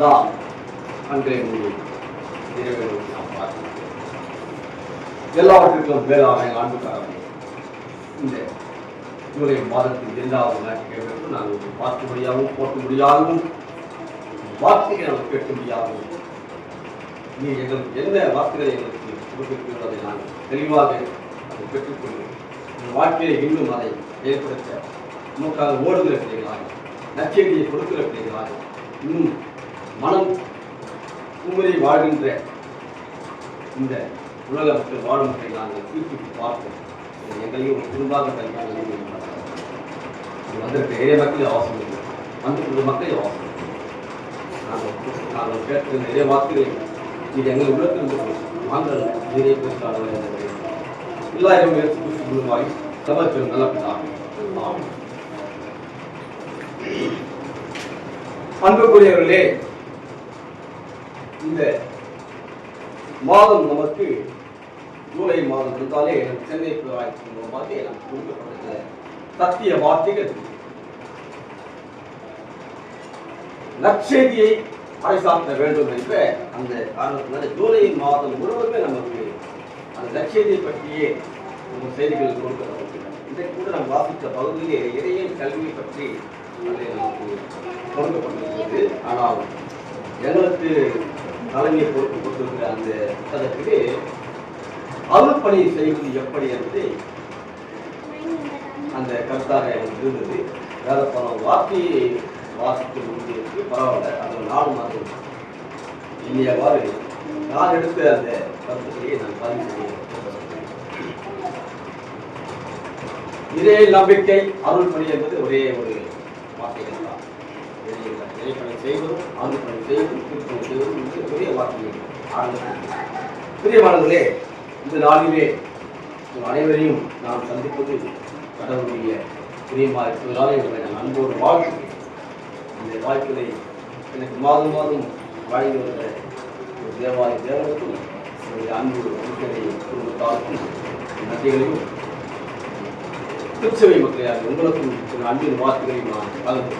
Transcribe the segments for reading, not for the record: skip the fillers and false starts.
நாம் அன்றைய மொழி இறைவனை நாம் பார்க்கிறோம். எல்லாவற்றிற்கும் மேலான ஆண்டுக்காரர்கள் இந்த ஜூலை மாதத்தின் 2வது ஞாயிற்றுக்கிழமைக்கு நாங்கள் பார்க்கும்படியாகவும் போற்றும்படியாகவும் வார்த்தைகளை நாங்கள் கேட்கும்படியாகவும் நீ எங்களுக்கு என்ன வார்த்தைகளை எங்களுக்கு கொடுத்திருக்கிறதை நாங்கள் தெளிவாக அதை பெற்றுக்கொள்வோம். இந்த வாழ்க்கையை இன்னும் அதை ஏற்படுத்த நமக்காக ஓடுகிற பிள்ளைகளாக நற்செய்தியை கொடுக்கிற பிள்ளைகளாக இன்னும் மனம் குமரி வாழ்கின்ற இந்த உலக மக்கள் வாழும் முறை நாங்கள் தீர்த்து பார்ப்போம். எங்களையும் குடும்பாக கையாள வந்திருக்க நிறைய மக்கள் அவசியம் இல்லை, வந்து மக்களே அவசியம். நாங்கள் கேட்கிற நிறைய வார்த்தைகளை இது எங்கள் உள்ளத்திலிருந்து நாங்கள் நிறைய பேசுகிறார்கள் எல்லா இடமும் முழுவாய் சபத்தில் நல்ல அன்புக்குரியவர்களே, இந்த மாதம் நமக்கு ஜூலை மாதம் இருந்தாலே சென்னை பேராய்ச்சி மூலமாக நமக்கு கொடுக்கப்பட்ட சத்திய வார்த்தைகள் நற்செய்தியை பறைசாற்ற வேண்டும் என்ற அந்த காரணத்தினால ஜூலை மாதம் முழுவதுமே நமக்கு அந்த நற்செய்தியை பற்றியே நம்ம செய்திகள் கொடுக்கப்பட்டிருக்கின்றன. இன்றைக்கு கூட நாம் வாசித்த பகுதியிலே இறையியல் கல்வியை பற்றி அதில் நமக்கு கொடுக்கப்பட்டிருக்கிறது. ஆனால் எங்களுக்கு தலைமையை பொறுப்பு கொடுத்திருக்கிற அந்த புத்தகத்திலே அருள்பணி செய்வது எப்படி என்பதை அந்த கருத்தாக எனக்கு இருந்தது. வேற பல வார்த்தையை வாசித்து முடிஞ்சதுக்கு பரவாயில்ல, அது 4 மாதம் இனியவாறு நான் எடுத்த அந்த கருத்துக்களையே நான் பதிவு செய்ய இதே நம்பிக்கை அருள்பணி என்பது ஒரே ஒரு வார்த்தைகள் தான். இறைப்பணி செய்வதும் அருள்பணி செய்வதும் திருப்பணி செய்வதும் மிகப்பெரிய வார்த்தைகள். பிரியமானவர்களே, இந்த நாளிலே அனைவரையும் நாம் சந்திப்பது கடவுளுடைய பிரியமாக இருப்பதால் எங்களை நான் அன்போடு வாழ்த்துகிறேன். இந்த வாய்ப்புகளை எனக்கு மாதம் மாதம் வாழ்ந்து வருகிற தேவாலய தேவனுக்கும் என்னுடைய அன்பு குடும்பத்தாருக்கும் நன்றிகளையும் திருச்சபை மக்களையாக உங்களுக்கும் அன்பின் வார்த்தைகளையும் நான் கலந்து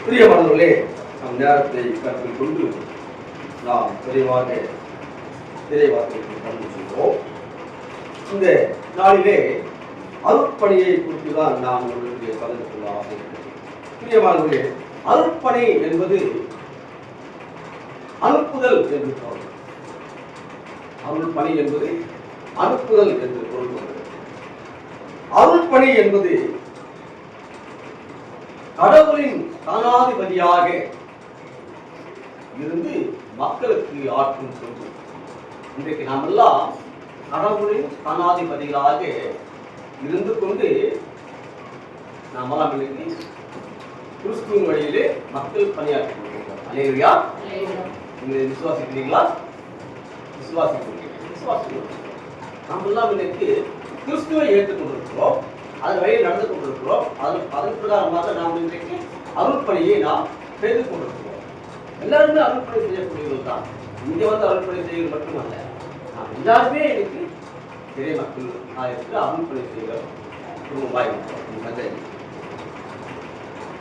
பிரியமானவர்களே, நம் நேரத்தை கருத்தில் கொண்டு நாம் விரைவாக இறைவார்த்தைக்கு கடந்து செல்வோம். இந்த நாளிலே அருட்பணியை குறித்து தான் நாம் உங்களுக்கு கலந்து கொள்ள ஆசைப்படுகிறேன். பிரியமானவர்களே, அருட்பணி என்பது அனுப்புதல் என்று பொருள். அருள்பணி என்பது அனுப்புதல் என்று பொருள். அருள்பணி என்பது கடவுளின் தானாதிபதியாக இருந்து மக்களுக்கு ஆற்றும் தொண்டு. இன்றைக்கு நாம் எல்லாம் கடவுளின் தானாதிபதிகளாக இருந்து கொண்டு நாமெல்லாம் இன்னைக்கு கிறிஸ்துவின் வழியிலே மக்கள் பணியாற்றி கொண்டிருக்கிறோம். அல்லேலூயா. நீங்கள் விசுவாசிக்கிறீங்களா? விசுவாசிக்கிறோம். நாம் எல்லாம் இன்னைக்கு கிறிஸ்துவை ஏற்றுக்கொண்டிருக்கிறோம், அதன் வழியில் நடந்து கொண்டிருக்கிறோம். அதன் பிரகாரமாக நாம் இன்றைக்கு அருள்பணியை நாம் செய்து கொண்டிருக்கிறோம். எல்லாருமே அருள்பணி செய்யக்கூடியவர்கள் தான். இங்கே வந்து அருள்பணி செய்வது மட்டுமல்ல, நாம் எல்லாருமே இன்னைக்கு நிறைய மக்கள் ஆயிரத்தில் அருள்பணி செய்கிற குடும்பமாய்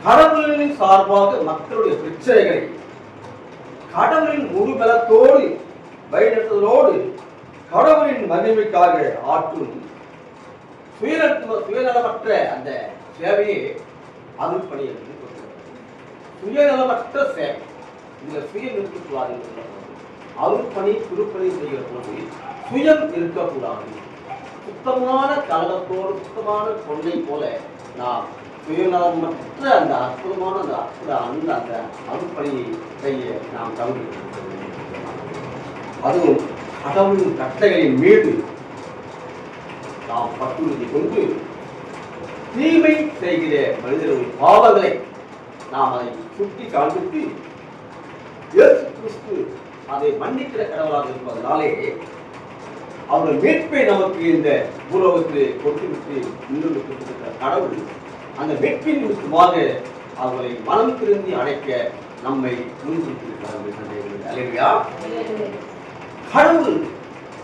கடவுளின் சார்பாக மக்களுடைய பிரச்சனைகளை கடவுளின் முழு பலத்தோடு வழிநடத்துவதோடு கடவுளின் மகிமைக்காக ஆற்றும் சுயநலமற்ற அந்த சேவையை அருள்பணி என்று சுயநலமற்ற சேவை. இந்த சுயம் இருக்கக்கூடாது. அருள்பணி திருப்பணி செய்கிற போது சுயம் இருக்கக்கூடாது. சுத்தமான கலகத்தோடு சுத்தமான பொண்ணை போல நாம் சுயநலமற்ற அந்த அற்புதமான அந்த அருள்பணியை செய்ய நாம் தவறுகிறோம். அதுவும் கடவுளின் கட்டளைகளின் மீது நாம் பற்றுறுதி கொண்டு தீமை செய்கிற மனிதர்களுடைய பாவங்களை நாம் அதை சுட்டி காண்பித்து இயேசு கிறிஸ்து அதை மன்னிக்கிற கடவுளாக இருப்பதனாலே அவர்கள் மீட்பை நமக்கு இந்த பூலோகத்தில் கொடுத்துவிட்டு இன்னொரு கடவுள் அந்த மீட்பின் நிமித்தமாக அவர்களை மனம் திரும்பி அடைக்க நம்மை முன்னிறுத்தியிருக்கிறார்கள். அல்லேலூயா. கடவுள்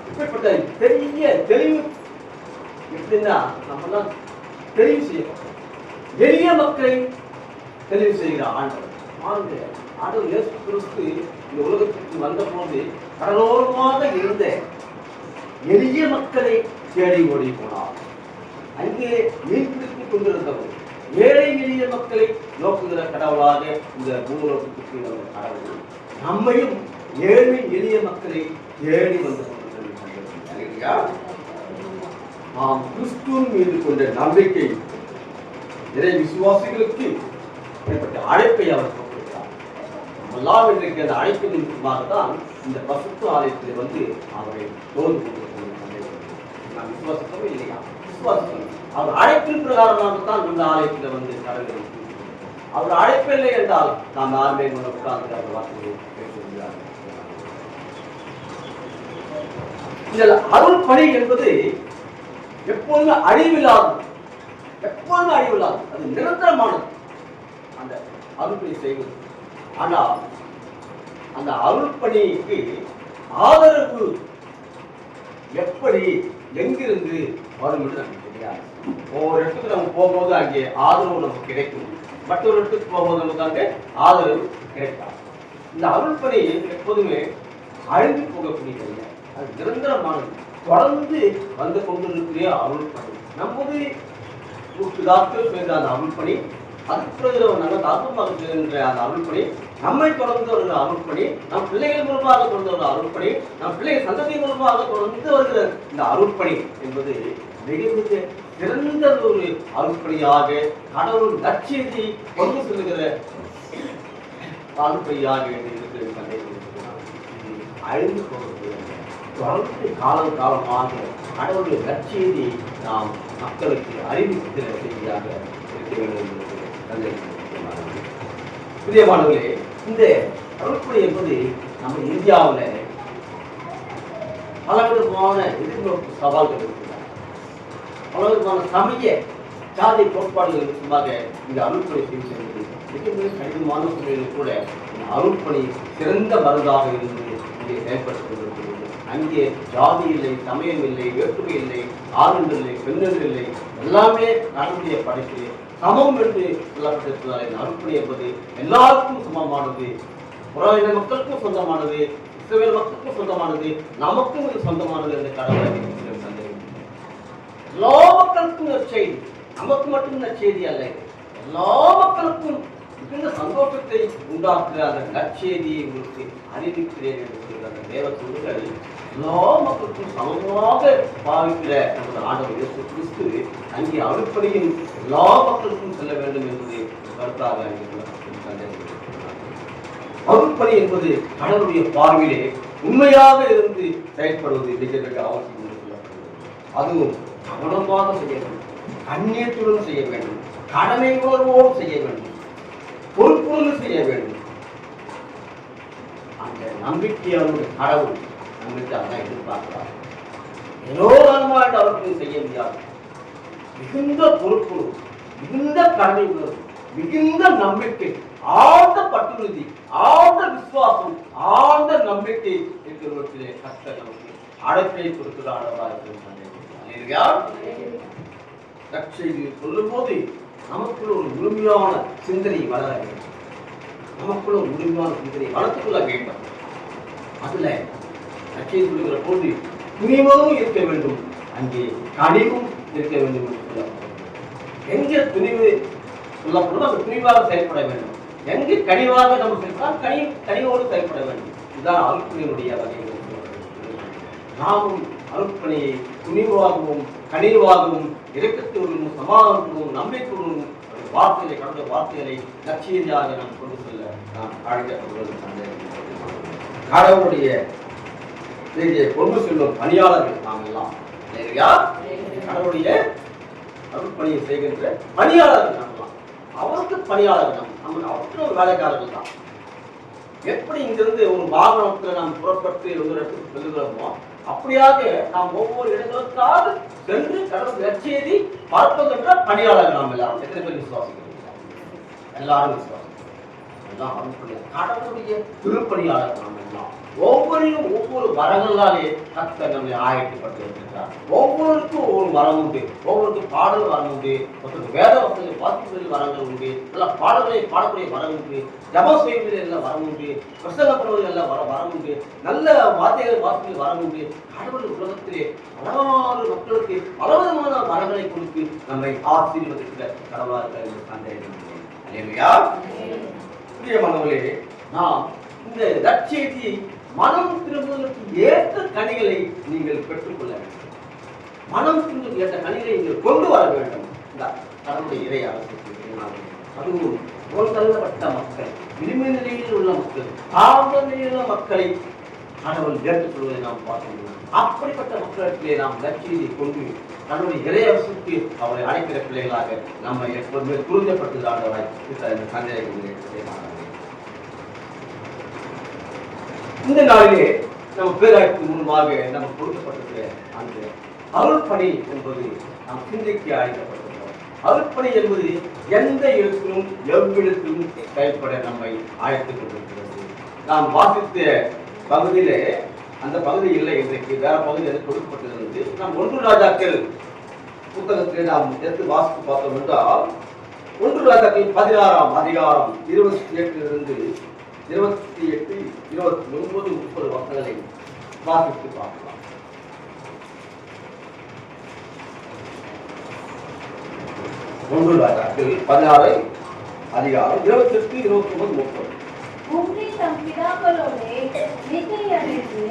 இப்படிப்பட்ட பெரிய தெளிவு எப்படின்னா நம்மெல்லாம் தெரிவு செய்யப்பட்டோம். எளிய மக்களை தெளிவு செய்கிற ஆண்டவர். ஆண்டவர் இயேசு கிறிஸ்து இந்த உலகத்துக்கு வந்த போது கடலோரமாக இருந்த எளிய மக்களை தேடி ஓடி போனார். அங்கே மீன் பிடித்துக் கொண்டிருந்தவர் ஏழை எளிய மக்களை நோக்குகிற கடவுளாக இந்த பூலோகத்துக்கு வந்த கடவுள் நம்மையும் ஏழை எளிய மக்களை தேடி வந்து கொண்டிருக்கிறார். நாம் கிறிஸ்துவின் மீது கொண்ட நம்பிக்கை இறை விசுவாசிகளுக்கு ஏற்பட்ட அழைப்பை அவர் கொடுக்கிறார். எல்லாம் இன்றைக்கு அந்த அழைப்பின் நிமித்தமாக தான் இந்த பசுத்து ஆலயத்தில் வந்து அவரை தோல்வி கொண்டிருக்கிறார். நாம் விசுவாசிக்கவே இல்லையா? விசுவாசிக்கணும். அவர் அழைப்பின் பிரகாரமாகத்தான் இந்த ஆலயத்தில் வந்து கடவுள். அவர் அழைப்பில்லை என்றால் நாம் யாருமே உட்கார்ந்து அந்த வார்த்தையை பேச முடியாது. இதில் அருள் பணி என்பது எப்பொழுதும் அழிவில்லாது, எப்பொழுதும் அழிவில்லாது, அது நிரந்தரமானது அந்த அருள்பணி செய்வது. ஆனால் அந்த அருள்பணிக்கு ஆதரவு எப்படி எங்கிருந்து வரும் என்று நமக்கு தெரியாது. ஒவ்வொரு இடத்துக்கு நம்ம போகும்போது அங்கே ஆதரவு நமக்கு கிடைக்கும், மற்றொரு இடத்துக்கு போகும்போது நமக்கு அங்கே ஆதரவு கிடைக்காது. இந்த அருள்பணி எப்போதுமே அழிந்து போகக்கூடியது, அது நிரந்தரமானது, தொடர்ந்து வந்து கொண்டிருக்கிற அருள்பணி. நமது பிதாக்கள் செய்த அந்த அருள்பணி, அதுக்கு பிறகு நாங்கள் தாக்கமாக செய்கின்ற அந்த அருள்பணி, நம்மை தொடர்ந்து வருகிற அருள்பணி, நம் பிள்ளைகள் மூலமாக தொடர்ந்து வருகிற அருள்பணி, நம் பிள்ளைகள் சந்ததி மூலமாக தொடர்ந்து வருகிற இந்த அருள்பணி என்பது மிக மிக சிறந்த ஒரு அருள்பணியாக கடவுள் நற்செய்தி கொண்டு செல்லுகிற அருள்பணியாக இருக்கிறது. அழிந்து போகிறது தொடர்ந்து காலம் காலமாக கடவுளுடைய நற்செய்தி நாம் மக்களுக்கு அறிவிக்கிற செய்தியாக இருக்க வேண்டும் என்று பிரியமானவர்களே, இந்த அருள்பணி என்பது நம்ம இந்தியாவில் பலவிதமான எதிர்நோக்கு சவால்கள் இருக்கிறார். பலவிதமான சமய ஜாதி கோட்பாடுகள் விஷயமாக இந்த அருள்பணி செய்வது மிக மிக கடினமான சூழலில் கூட இந்த அருள்பணி சிறந்த மருந்தாக இருந்து இங்கே செயல்பட்டுக் கொண்டிருக்கிறது. அங்கே ஜாதி இல்லை, சமயம் இல்லை, வேற்றுமை இல்லை, ஆண்கள் இல்லை, பெண்கள் இல்லை, எல்லாமே கடவுளுடைய படைப்பு சமம் என்று சொல்லப்பட்டிருக்கிறார். இந்த அருள்பணி என்பது எல்லாருக்கும் சமமானது, புறவின மக்களுக்கும் சொந்தமானது, இஸ்ரவேல் மக்களுக்கும் சொந்தமானது, நமக்கும் இது சொந்தமானது என்று கடவுளை எல்லா மக்களுக்கும் நற்செய்தி, நமக்கு மட்டும் நற்செய்தி அல்ல, எல்லா மக்களுக்கும் மிகுந்த சந்தோஷத்தை உண்டாக்குகிற அந்த நற்செய்தியை உங்களுக்கு அறிவிக்கிறேன் என்று சொல்கிற அந்த தேவ சொல்லுகள் எல்லா மக்களுக்கும் சமமாக பாவிக்கிற நமது ஆண்டவர் இயேசு கிறிஸ்து அங்கே அருள்பணியும் எல்லா மக்களுக்கும் செல்ல வேண்டும் என்பது கருத்தாக அருள்பணி என்பது கடவுளுடைய பார்வையிலே உண்மையாக இருந்து செயல்படுவது மிக மிக அவசியம் என்று சொல்லப்படுகிறது. அதுவும் கவனமாக செய்ய வேண்டும், கண்ணியத்துடன் செய்ய வேண்டும், கடமை உணர்வோடு செய்ய வேண்டும், பொறுப்புடன் செய்ய வேண்டும். அந்த நம்பிக்கையான கடவுள் நம்மளுக்கு அதான் எதிர்பார்க்கிறார். ஏதோ நான்மாட்டு அவர்களை செய்ய முடியாது. மிகுந்த பொறுப்பு, மிகுந்த கடமை உணர்வு, மிகுந்த நம்பிக்கை, ஆழ்ந்த பற்றுறுதி, ஆழ்ந்த விசுவாசம், ஆழ்ந்த நம்பிக்கை இருக்கிறவற்றிலே கர்த்தர் நமக்கு அழைப்பை கொடுக்கிறார். நற்செய்தி சொல்லும் போது நமக்குள்ள ஒரு முழுமையான சிந்தனை வளர வேண்டும். நமக்குள்ள ஒரு முழுமையான சிந்தனை வளர்த்துக் கொள்ள வேண்டும். அதுல நற்செய்தி சொல்லுகிற போது துணிவும் இருக்க வேண்டும், அங்கே கனிவும் இருக்க வேண்டும் என்று சொல்லப்படும். எங்கே துணிவு சொல்லப்படும் அந்த துணிவாக செயல்பட வேண்டும், எங்கே கனிவாக நம்ம செயல்படால் கனிவோடு செயல்பட வேண்டும். இதுதான் அருள்பணியினுடைய வகைகள். நாமும் அருள்பணியை துணிவாகவும் கனிவாகவும் இரக்கத்தோடும் சமாதானத்தோடும் நம்பிக்கையோடும் வார்த்தைகளை கடந்த வார்த்தைகளை நற்செய்தியாக நாம் கொண்டு செல்ல நாம் அழைக்கப்படுவது. கடவுளுடைய செய்தியை கொண்டு செல்லும் பணியாளர்கள் நாம் எல்லாம் இல்லையா? கடவுளுடைய அருள்பணியை செய்கின்ற பணியாளர்கள் நாம் எல்லாம், அவருக்கு பணியாளர்கள் நம்ம அவருக்கு ஒரு வேலைக்காரர்கள் தான். எப்படி இங்கிருந்து ஒரு வாகனத்தில் நாம் புறப்பட்டு ஒரு இடத்துக்கு செல்லுகிறோமோ அப்படியாக நாம் ஒவ்வொரு இடங்களுக்காக சென்று கடவுள் நற்செய்தி பார்ப்பதென்ற பணியாளர்கள் நாம் எல்லாரும். எத்தனை பேர் விசுவாசிக்கிறீங்க? எல்லாரும் விசுவாசிக்கிறோம். எல்லாம் அருள்பணியாளர், கடவுளுடைய திருப்பணியாளர் நாம் எல்லாம். ஒவ்வொருவரும் ஒவ்வொரு வரங்களாலே கர்த்தர் நம்மை ஆயத்தப்பட்டு இருக்கிறார். ஒவ்வொருக்கும் ஒவ்வொரு வரம் உண்டு. ஒவ்வொருக்கும் பாடல் வரம் உண்டு, ஒருத்தருக்கு வேத வசனங்களை வாசிப்பதில் வரங்கள் உண்டு, நல்ல பாடல்களை பாடக்கூடிய வரம் உண்டு, ஜபம் செய்வதில் எல்லாம் வரம் உண்டு, பிரசங்கப்படுவதில் எல்லாம் வரம் உண்டு, நல்ல வார்த்தைகளை வாசிப்பதில் வரம் உண்டு. கடவுள் உலகத்திலே பலவாறு மக்களுக்கு பலவிதமான வரங்களை கொடுத்து நம்மை ஆசீர்வதிக்கிற கடவுளாக சந்தேகம். பிரியமானவர்களே, நாம் இந்த நற்செய்தியை மனம் திரும்புவதற்கு ஏற்ற கனிகளை நீங்கள் பெற்றுக்கொள்ள வேண்டும். மனம் திரும்புவதற்கு ஏற்ற கனிகளை நீங்கள் கொண்டு வர வேண்டும். இந்த கடவுளுடைய இறை அரசு, அதுவும் தள்ளப்பட்ட மக்கள், விளிம்பு நிலையில் உள்ள மக்கள், ஆழ்ந்த நிலையில் உள்ள மக்களை கடவுள் ஏற்றுக்கொள்வதை நாம் பார்க்க முடியும். அப்படிப்பட்ட மக்களிடத்திலே நாம் நற்செய்தியை கொண்டு கடவுளுடைய இறை அரசுக்கு அவரை அழைக்கிற பிள்ளைகளாக நம்ம எப்போதுமே துரிதப்படுத்துகிறார்கள். இந்த நாளிலே நம்ம பேராய்க்கு முன்பாக நமக்கு கொடுக்கப்பட்டிருக்கிற அந்த அருள்பணி என்பது நாம் சிந்திக்க அழைக்கப்பட்டிருக்கிறோம். அருள்பணி என்பது எந்த இடத்திலும் எவ்விடத்திலும் செயல்பட நம்மை அழைத்துக் கொண்டிருக்கிறது. நாம் வாசித்த பகுதியிலே அந்த பகுதி இல்லை, இன்றைக்கு வேற பகுதி எது கொடுக்கப்பட்டிருந்தது. நாம் 1 ராஜாக்கள் புத்தகத்திலே நாம் எடுத்து வாசித்து பார்த்தோம் என்றால் 1 ராஜாக்கள் 16ஆம் அதிகாரம் 28 28, 29, 30 வசனங்களை வாசித்து பார்க்கலாம். ஒன்று ராஜாக்கள் 16 அதிகாரம் 28, 29, 30. உம்ரி தம் பிதாக்களோடே நித்திரையடைந்து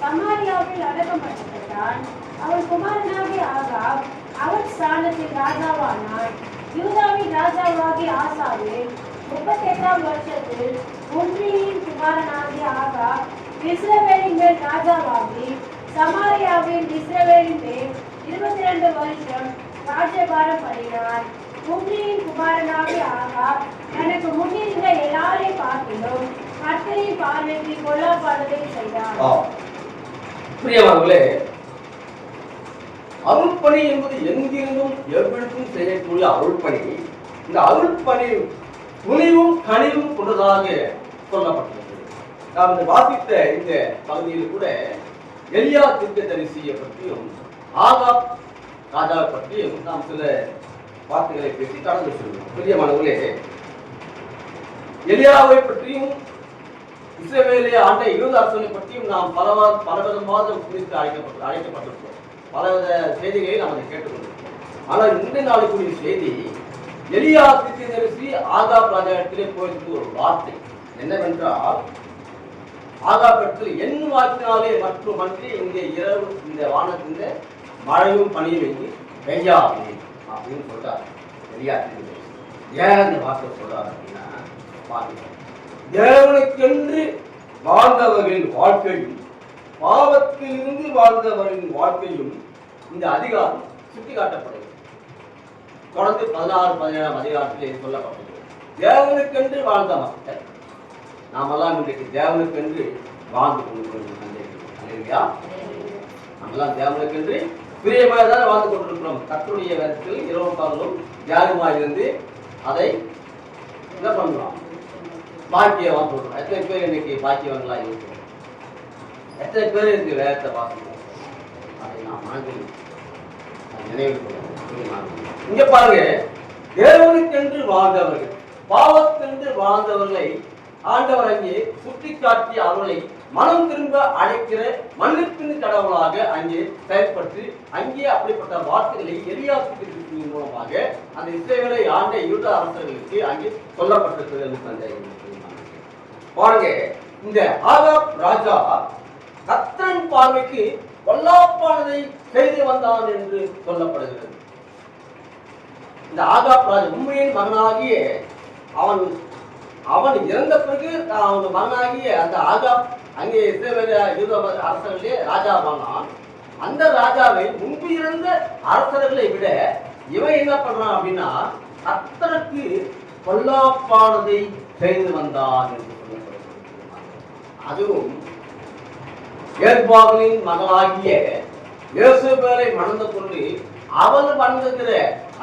சமாரியாவில் அடக்கமடைந்தான். அவன் குமாரனாகிய ஆகாப் அவன் ஸ்தானத்தில் ராஜாவானான். யூதாவின் ராஜாவாகிய ஆசாவில் 38ஆம் வருஷத்தில் உம்ரியின் குமாரனாகிய ஆகாப் இஸ்ரவேலின் மேல் ராஜாவாகி சமாரியாவில் இஸ்ரவேலின் மேல் 22 வருஷம் ராஜ்யபாரம் பண்ணினான். உம்ரியின் குமாரனாகிய ஆகாப் எனக்கு முன்னிருந்த எல்லாரையும் பார்க்கிலும் கர்த்தரின் பார்வைக்கு பொல்லாப்பானதை செய்தான். பிரியமானவர்களே, அருள்பணி என்பது எங்கிருந்தும் எவ்விடத்தும் செய்யக்கூடிய அருள்பணி. இந்த அருள்பணி துணிவும் கனிவும் கொண்டதாக சொல்லப்பட்டிருக்கிறது. நாம் இந்த வாசித்த இந்த பகுதியில் கூட எலியா தீர்க்கதரிசியை பற்றியும் ஆகாப் ராஜாவை பற்றியும் நாம் சில வார்த்தைகளை பேசி கடந்து செல்வோம். பிரியமானவர்களே, எலியாவை பற்றியும் இஸ்ரவேலை ஆண்ட யூத அரசனை பற்றியும் நாம் பலவிதமாக குறித்து அழைக்கப்பட்டிருக்கிறோம். பலவித செய்திகளை நாம் அதை கேட்டுக்கொண்டிருக்கிறோம். ஆனால் இந்த நாளுக்குரிய செய்தி, எலியா தீர்க்கதரிசி ஆகாப் ராஜாவிடத்திலே போயிருந்த ஒரு வார்த்தை என்னவென்றால், ஆகாபிடத்தில் என் வாக்கினாலே மட்டுமன்றி இங்கே இரவு இந்த வானத்தின் மழையும் பனியும் எங்கி பெய்யாது அப்படின்னு சொல்றாரு எலியா தீர்க்கதரிசி. ஏன் இந்த வார்த்தை சொல்றாரு அப்படின்னா, தேவனுக்கென்று வாழ்ந்தவர்களின் வாழ்க்கையும் பாவத்திலிருந்து வாழ்ந்தவர்களின் வாழ்க்கையும் இந்த அதிகாரம் சுட்டிக்காட்டப்படுகிறது. தொடர்ந்து 16, 17ஆம் அதிகாரத்திலே சொல்லப்பட்டது. தேவனுக்கென்று வாழ்ந்த மக்கள் நாமெல்லாம் இன்றைக்கு தேவனுக்கென்று வாழ்ந்து கொண்டிருக்கிறோம். நம்மெல்லாம் தேவனுக்கென்று பிரியமாக தான் வாழ்ந்து கொண்டிருக்கிறோம். கர்த்தருடைய வேதத்தில் இரவு பகலும் தியாகமாக இருந்து அதை என்ன பண்ணுறோம், பாக்கியவான் சொல்றோம். எத்தனை பேர் இன்னைக்கு பாக்கியவான்களா இருக்கிறோம்? எத்தனை பேர் இருக்கு வேதத்தை பார்க்கணும்? அதை நாம் மனதில் நினைவு கொள்ளணும். இங்க பாருங்க, தேவனுக்கென்று வாழ்ந்தவர்கள் பாவத்தென்று வாழ்ந்தவர்களை ஆண்டவர் அங்கே சுட்டி காட்டி அவர்களை மனம் திரும்ப அழைக்கிற மன்னிப்பின் கடவுளாக அங்கே செயல்பட்டு அங்கே அப்படிப்பட்ட வார்த்தைகளை எலியா தீர்க்கதரிசியின் மூலமாக அந்த இஸ்ரவேலை ஆண்ட யூத அரசர்களுக்கு அங்கே சொல்லப்பட்டிருக்கிறது என்று சந்தேகம். பாருங்க, இந்த ஆகாப் ராஜா கர்த்தரின் பார்வைக்கு பொல்லாப்பானதை செய்து வந்தான் என்று சொல்லப்படுகிறது. இந்த ஆகாப் ராஜா உம்ரியின் மகனாகிய அவன் இறந்த பிறகு அவன் மகனாகிய அந்த ஆகாப் அங்கே இஸ்ரவேல் யூத அரசர்களே ராஜாவானான். அந்த ராஜாவை முன்பு இருந்த அரசர்களை விட இவன் என்ன பண்றான் அப்படின்னா, கர்த்தருக்கு பொல்லாப்பானதை செய்து வந்தான் என்று சொல்லப்படுகிறது. அதுவும் ஏர்பாவின் மகளாகிய யோசேபேலை மணந்து கொண்டு அவள் மணந்துகிற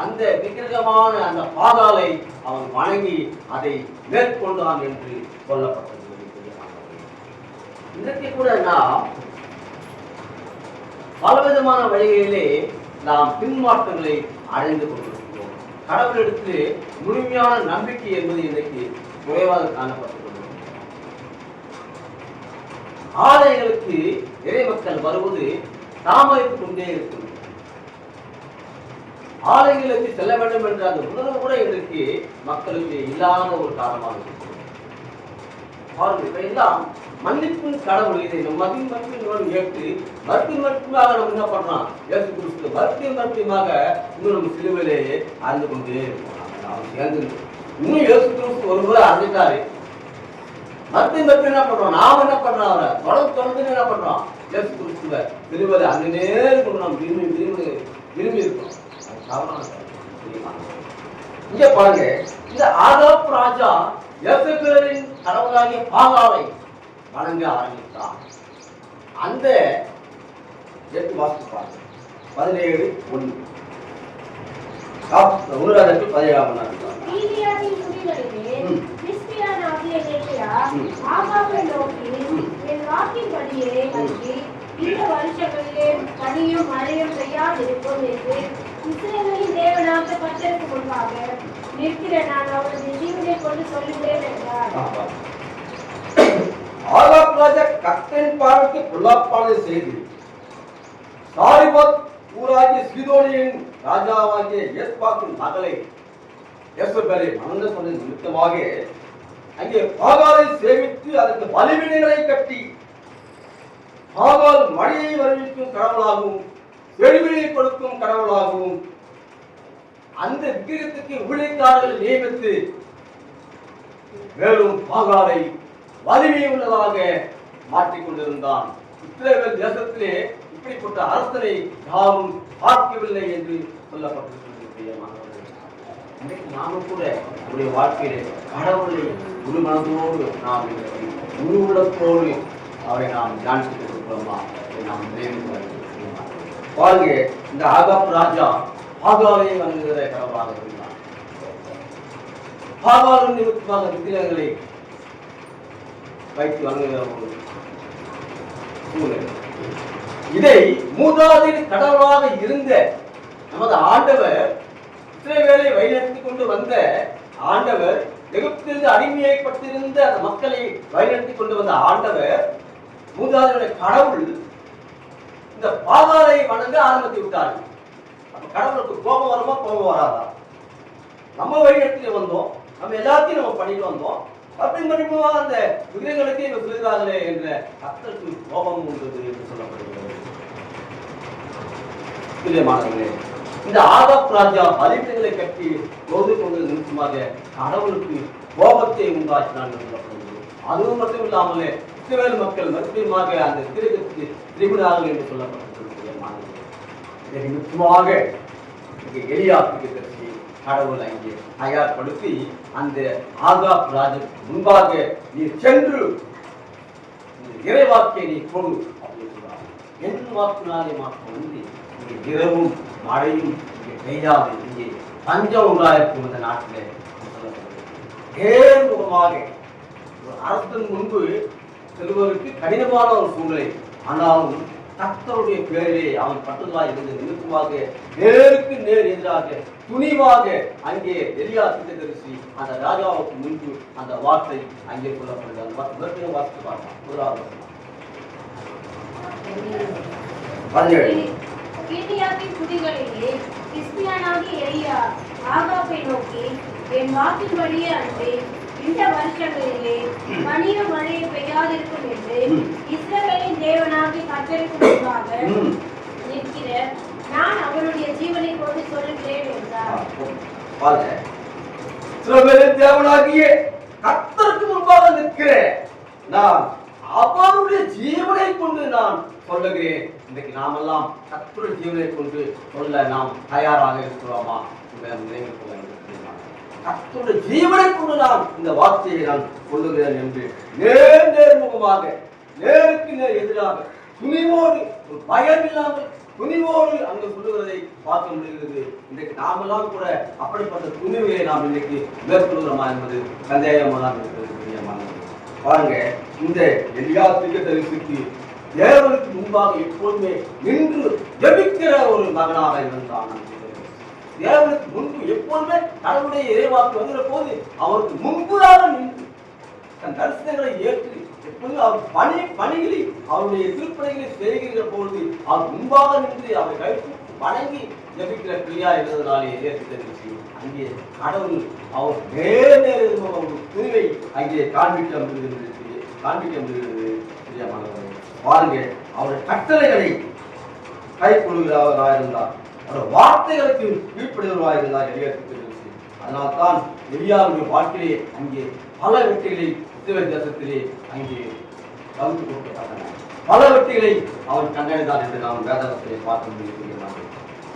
அந்த விக்கிரகமான அந்த பாகாலை அவன் வணங்கி அதை மேற்கொண்டான் என்று சொல்லப்பட்டது. இன்றைக்கு கூட நாம் பலவிதமான வழிகளிலே நாம் பின்மாற்றங்களை அடைந்து கொண்டிருக்கிறோம். கடவுளிடத்திலே முழுமையான நம்பிக்கை என்பது இன்றைக்கு குறைவாக காணப்பட்டுள்ளது. ஆலயங்களுக்கு இறை மக்கள் வருவது தாமதித்துக் கொண்டே இருக்கிறது. ஆலயங்களுக்கு செல்ல வேண்டும் என்ற அந்த உணர்வு கூட இன்றைக்கு மக்களுக்கு இல்லாத ஒரு காரணமாக இருக்கிறது. இப்ப எல்லாம் மன்னிப்பின் கடவுள் இதை மறுபடியும் ஏற்று மறுபடியுமாக நம்ம என்ன பண்றோம், ஏற்று குறித்து மறுபடியுமாக இன்னும் நம்ம சிலுவையிலேயே அறிந்து கொண்டே இருக்கோம். சேர்ந்து இன்னும் இயேசு கிறிஸ்து ஒரு முறை அறிஞ்சிட்டாரு. மறுபடியும் என்ன பண்றோம், நாம் என்ன பண்றோம், அவரை தொடர்ந்து என்ன பண்றோம், இயேசு கிறிஸ்துவ சிலுவையில அந்த நேரம் கொண்டு நாம் விரும்பி இருக்கோம். இங்க பாருங்க, இந்த ஆகாப் ராஜா யேசபேலின் கடவுளாகிய பாகாலை வணங்க ஆரம்பித்தான். அந்த 8 வாசித்து பாருங்க, 17:1 இந்த வருஷங்களிலே பனியும் மழையும் பெய்யாதிருக்கும் என்று இஸ்ரவேலின் தேவனாகிய கர்த்தருக்கு முன்பாக நிற்கிற நான் அவருடைய ஜீவனை கொண்டு சொல்லுகிறேன் என்றார். ஆகாப் ராஜா கர்த்தரின் பார்வைக்கு பொல்லாப்பானதை செய்து சாரிபாத் ஊராகிய சீதோனியின் ராஜாவாகிய யெஸ்பாக்கின் மகளை யேசபேலை மணந்து கொண்ட நிமித்தமாக அங்கே பாகாலை சேவித்து அதற்கு பலிபீடங்களை கட்டி பாகால் மழையை வருவிக்கும் கடவுளாகவும் செழுமையை கொடுக்கும் கடவுளாகவும் அந்த விக்கிரகத்துக்கு ஊழியக்காரர்கள் நியமித்து மேலும் பாகாலை வலிமை உள்ளதாக மாற்றிக்கொண்டிருந்தான். இஸ்ரவேல் தேசத்திலே இப்படிப்பட்ட அரசனை யாரும் பார்க்கவில்லை என்று சொல்லப்பட்டிருக்கிறது. நாமும் கூட நம்முடைய வாழ்க்கையிலே கடவுளை முழு மனதோடு நாம் முழு உள்ளத்தோடு அவரை நாம் தியானித்துக் கொண்டிருக்கிறோமா, நாம் பாருங்க. இந்த ஆகாப் ராஜா பாகாலை வணங்குகிற கடவுளாக இருந்தார். பாகால் நிமித்தமாக விக்கிரகங்களை வைத்து வணங்குகிற ஒரு சூழ்நிலை. இதை மூதாதையின் கடவுளாக இருந்த நமது ஆண்டவர் இஸ்ரவேலை வழிநடத்திக் கொண்டு வந்த ஆண்டவர், எகிப்திலிருந்து அடிமையைப்பட்டிருந்த அந்த மக்களை வழிநடத்திக் கொண்டு வந்த ஆண்டவர் மூதாதையுடைய கடவுள் இந்த பாகாலை வணங்க ஆரம்பித்து விட்டார்கள். அப்ப கடவுளுக்கு கோபம் வருமா, கோபம் வராதா? நம்ம வழிநடத்தில வந்தோம், நம்ம எல்லாத்தையும் நம்ம பண்ணிட்டு வந்தோம், அப்படின்னு அந்த விக்கிரகங்களுக்கு இவங்க சொல்கிறார்களே என்ற கர்த்தருக்கு கோபம் உண்டது என்று சொல்லப்படுகிறது. மாணவர்களே, இந்த ஆகாப் ராஜா பலிபீடங்களை கட்டி தொழுது கொண்டு நிமித்தமாக கடவுளுக்கு கோபத்தை உண்டாக்கினான் என்று சொல்லப்படுகிறது. அதுவும் மட்டும் இல்லாமலே இஸ்ரவேல் மக்கள் மறுபடியுமாக அந்த விக்கிரகத்துக்கு திரும்பினார்கள் என்று சொல்லப்பட்டிருக்கிற மாணவர்களே, இதை நிமித்தமாக எலியா தீர்க்கதரிசி கடவுள் அங்கே தயார்படுத்தி அந்த ஆகாப் ராஜுக்கு முன்பாக நீ சென்று இறைவாக்கை நீ கொடு அப்படின்னு சொல்றாங்க. என் வாக்கினாலே மாற்றம் வந்து இங்கே இரவும் மழையும் இங்கே பெய்யாது, இங்கே பஞ்சம் உண்டாயிருக்கும் இந்த நாட்டிலே நேர்முகமாக ஒரு அரசன் முன்பு செல்வதற்கு கடினமான ஒரு சூழ்நிலை. ஆனாலும் கர்த்தருடைய பேரிலே அவன் பட்டுதலாய் இருந்த நிமித்தமாக நேருக்கு நேர் எதிராக துணிவாக அங்கே எலியா தீர்க்கதரிசி அந்த ராஜாவுக்கு முன்பு அந்த வார்த்தை அங்கே சொல்லப்படுகிறது. வாசித்து பார்க்கலாம். முதலாவது குடிகளிலே கிறிஸ்தியானாகிய எலியா ஆகாபை நோக்கி, என் வாக்கின் வழியே அன்றே இந்த வருஷங்களிலே பனியும் மழையை பெய்யாதிருக்கும் என்று இஸ்ரவேலின் தேவனாகிய கர்த்தருக்கு முன்பாக நிற்கிற நான் அவருடைய ஜீவனை கொண்டு சொல்லுகிறேன் என்றார். இஸ்ரவேலின் தேவனாகிய கர்த்தருக்கு முன்பாக நிற்கிறேன், நான் அவருடைய ஜீவனை கொண்டு நான் சொல்லுகிறேன். இன்றைக்கு நாமெல்லாம் கர்த்தருடைய ஜீவனை கொண்டு சொல்ல நாம் தயாராக இருக்கிறோமா? கர்த்தருடைய ஜீவனை கொண்டு நான் இந்த வார்த்தையை நான் சொல்லுகிறேன் என்று நேர்முகமாக நேருக்கு நேர் எதிராக துணிவோடு ஒரு பயம் இல்லாமல் துணிவோடு அங்கு சொல்லுகிறதை பார்க்க முடிகிறது. இன்றைக்கு நாமெல்லாம் கூட அப்படிப்பட்ட துணிவை நாம் இன்னைக்கு மேற்கொள்கிறோமா என்பது சந்தேகமாக இருக்கிறது. பாருங்க, இந்த எலியா தீர்க்கதரிசிக்கு தேவனுக்கு முன்பாக எப்போதுமே நின்று ஜெபிக்கிற ஒரு மகனாக இருந்தான். தேவனுக்கு முன்பு எப்போதுமே கடவுளுடைய இறைவாக்கு வருகிற போது அவருக்கு முன்புதாக நின்று தன் தரிசனங்களை ஏற்று எப்போதும் அவர் பணிகளை அவருடைய திருப்பணிகளை செய்கிற பொழுது அவர் முன்பாக நின்று அவரை கைத்து வணங்கி ஜெபிக்கிற பிள்ளையா இருந்ததனாலே ஏற்று அங்கே கடவுள் அவர் நேரம் துணிவை அங்கே காண்பிக்க முடிகிறது. பாருங்க, அவருடைய கட்டளைகளை கை கொள்கிறவராக இருந்தார், அவருடைய வார்த்தைகளுக்கு கீழ்ப்படுகிறவராக இருந்தார் எலியா தீர்க்கதரிசி. அதனால்தான் எலியாவுடைய வாழ்க்கையிலே அங்கே பல வெற்றிகளை இஸ்ரவேல் தேசத்திலே அங்கே வகுத்து கொடுக்கப்பட்டன. பல வெற்றிகளை அவன் கண்டறிந்தான் என்று நாம் வேதத்திலே பார்க்க முடியும்.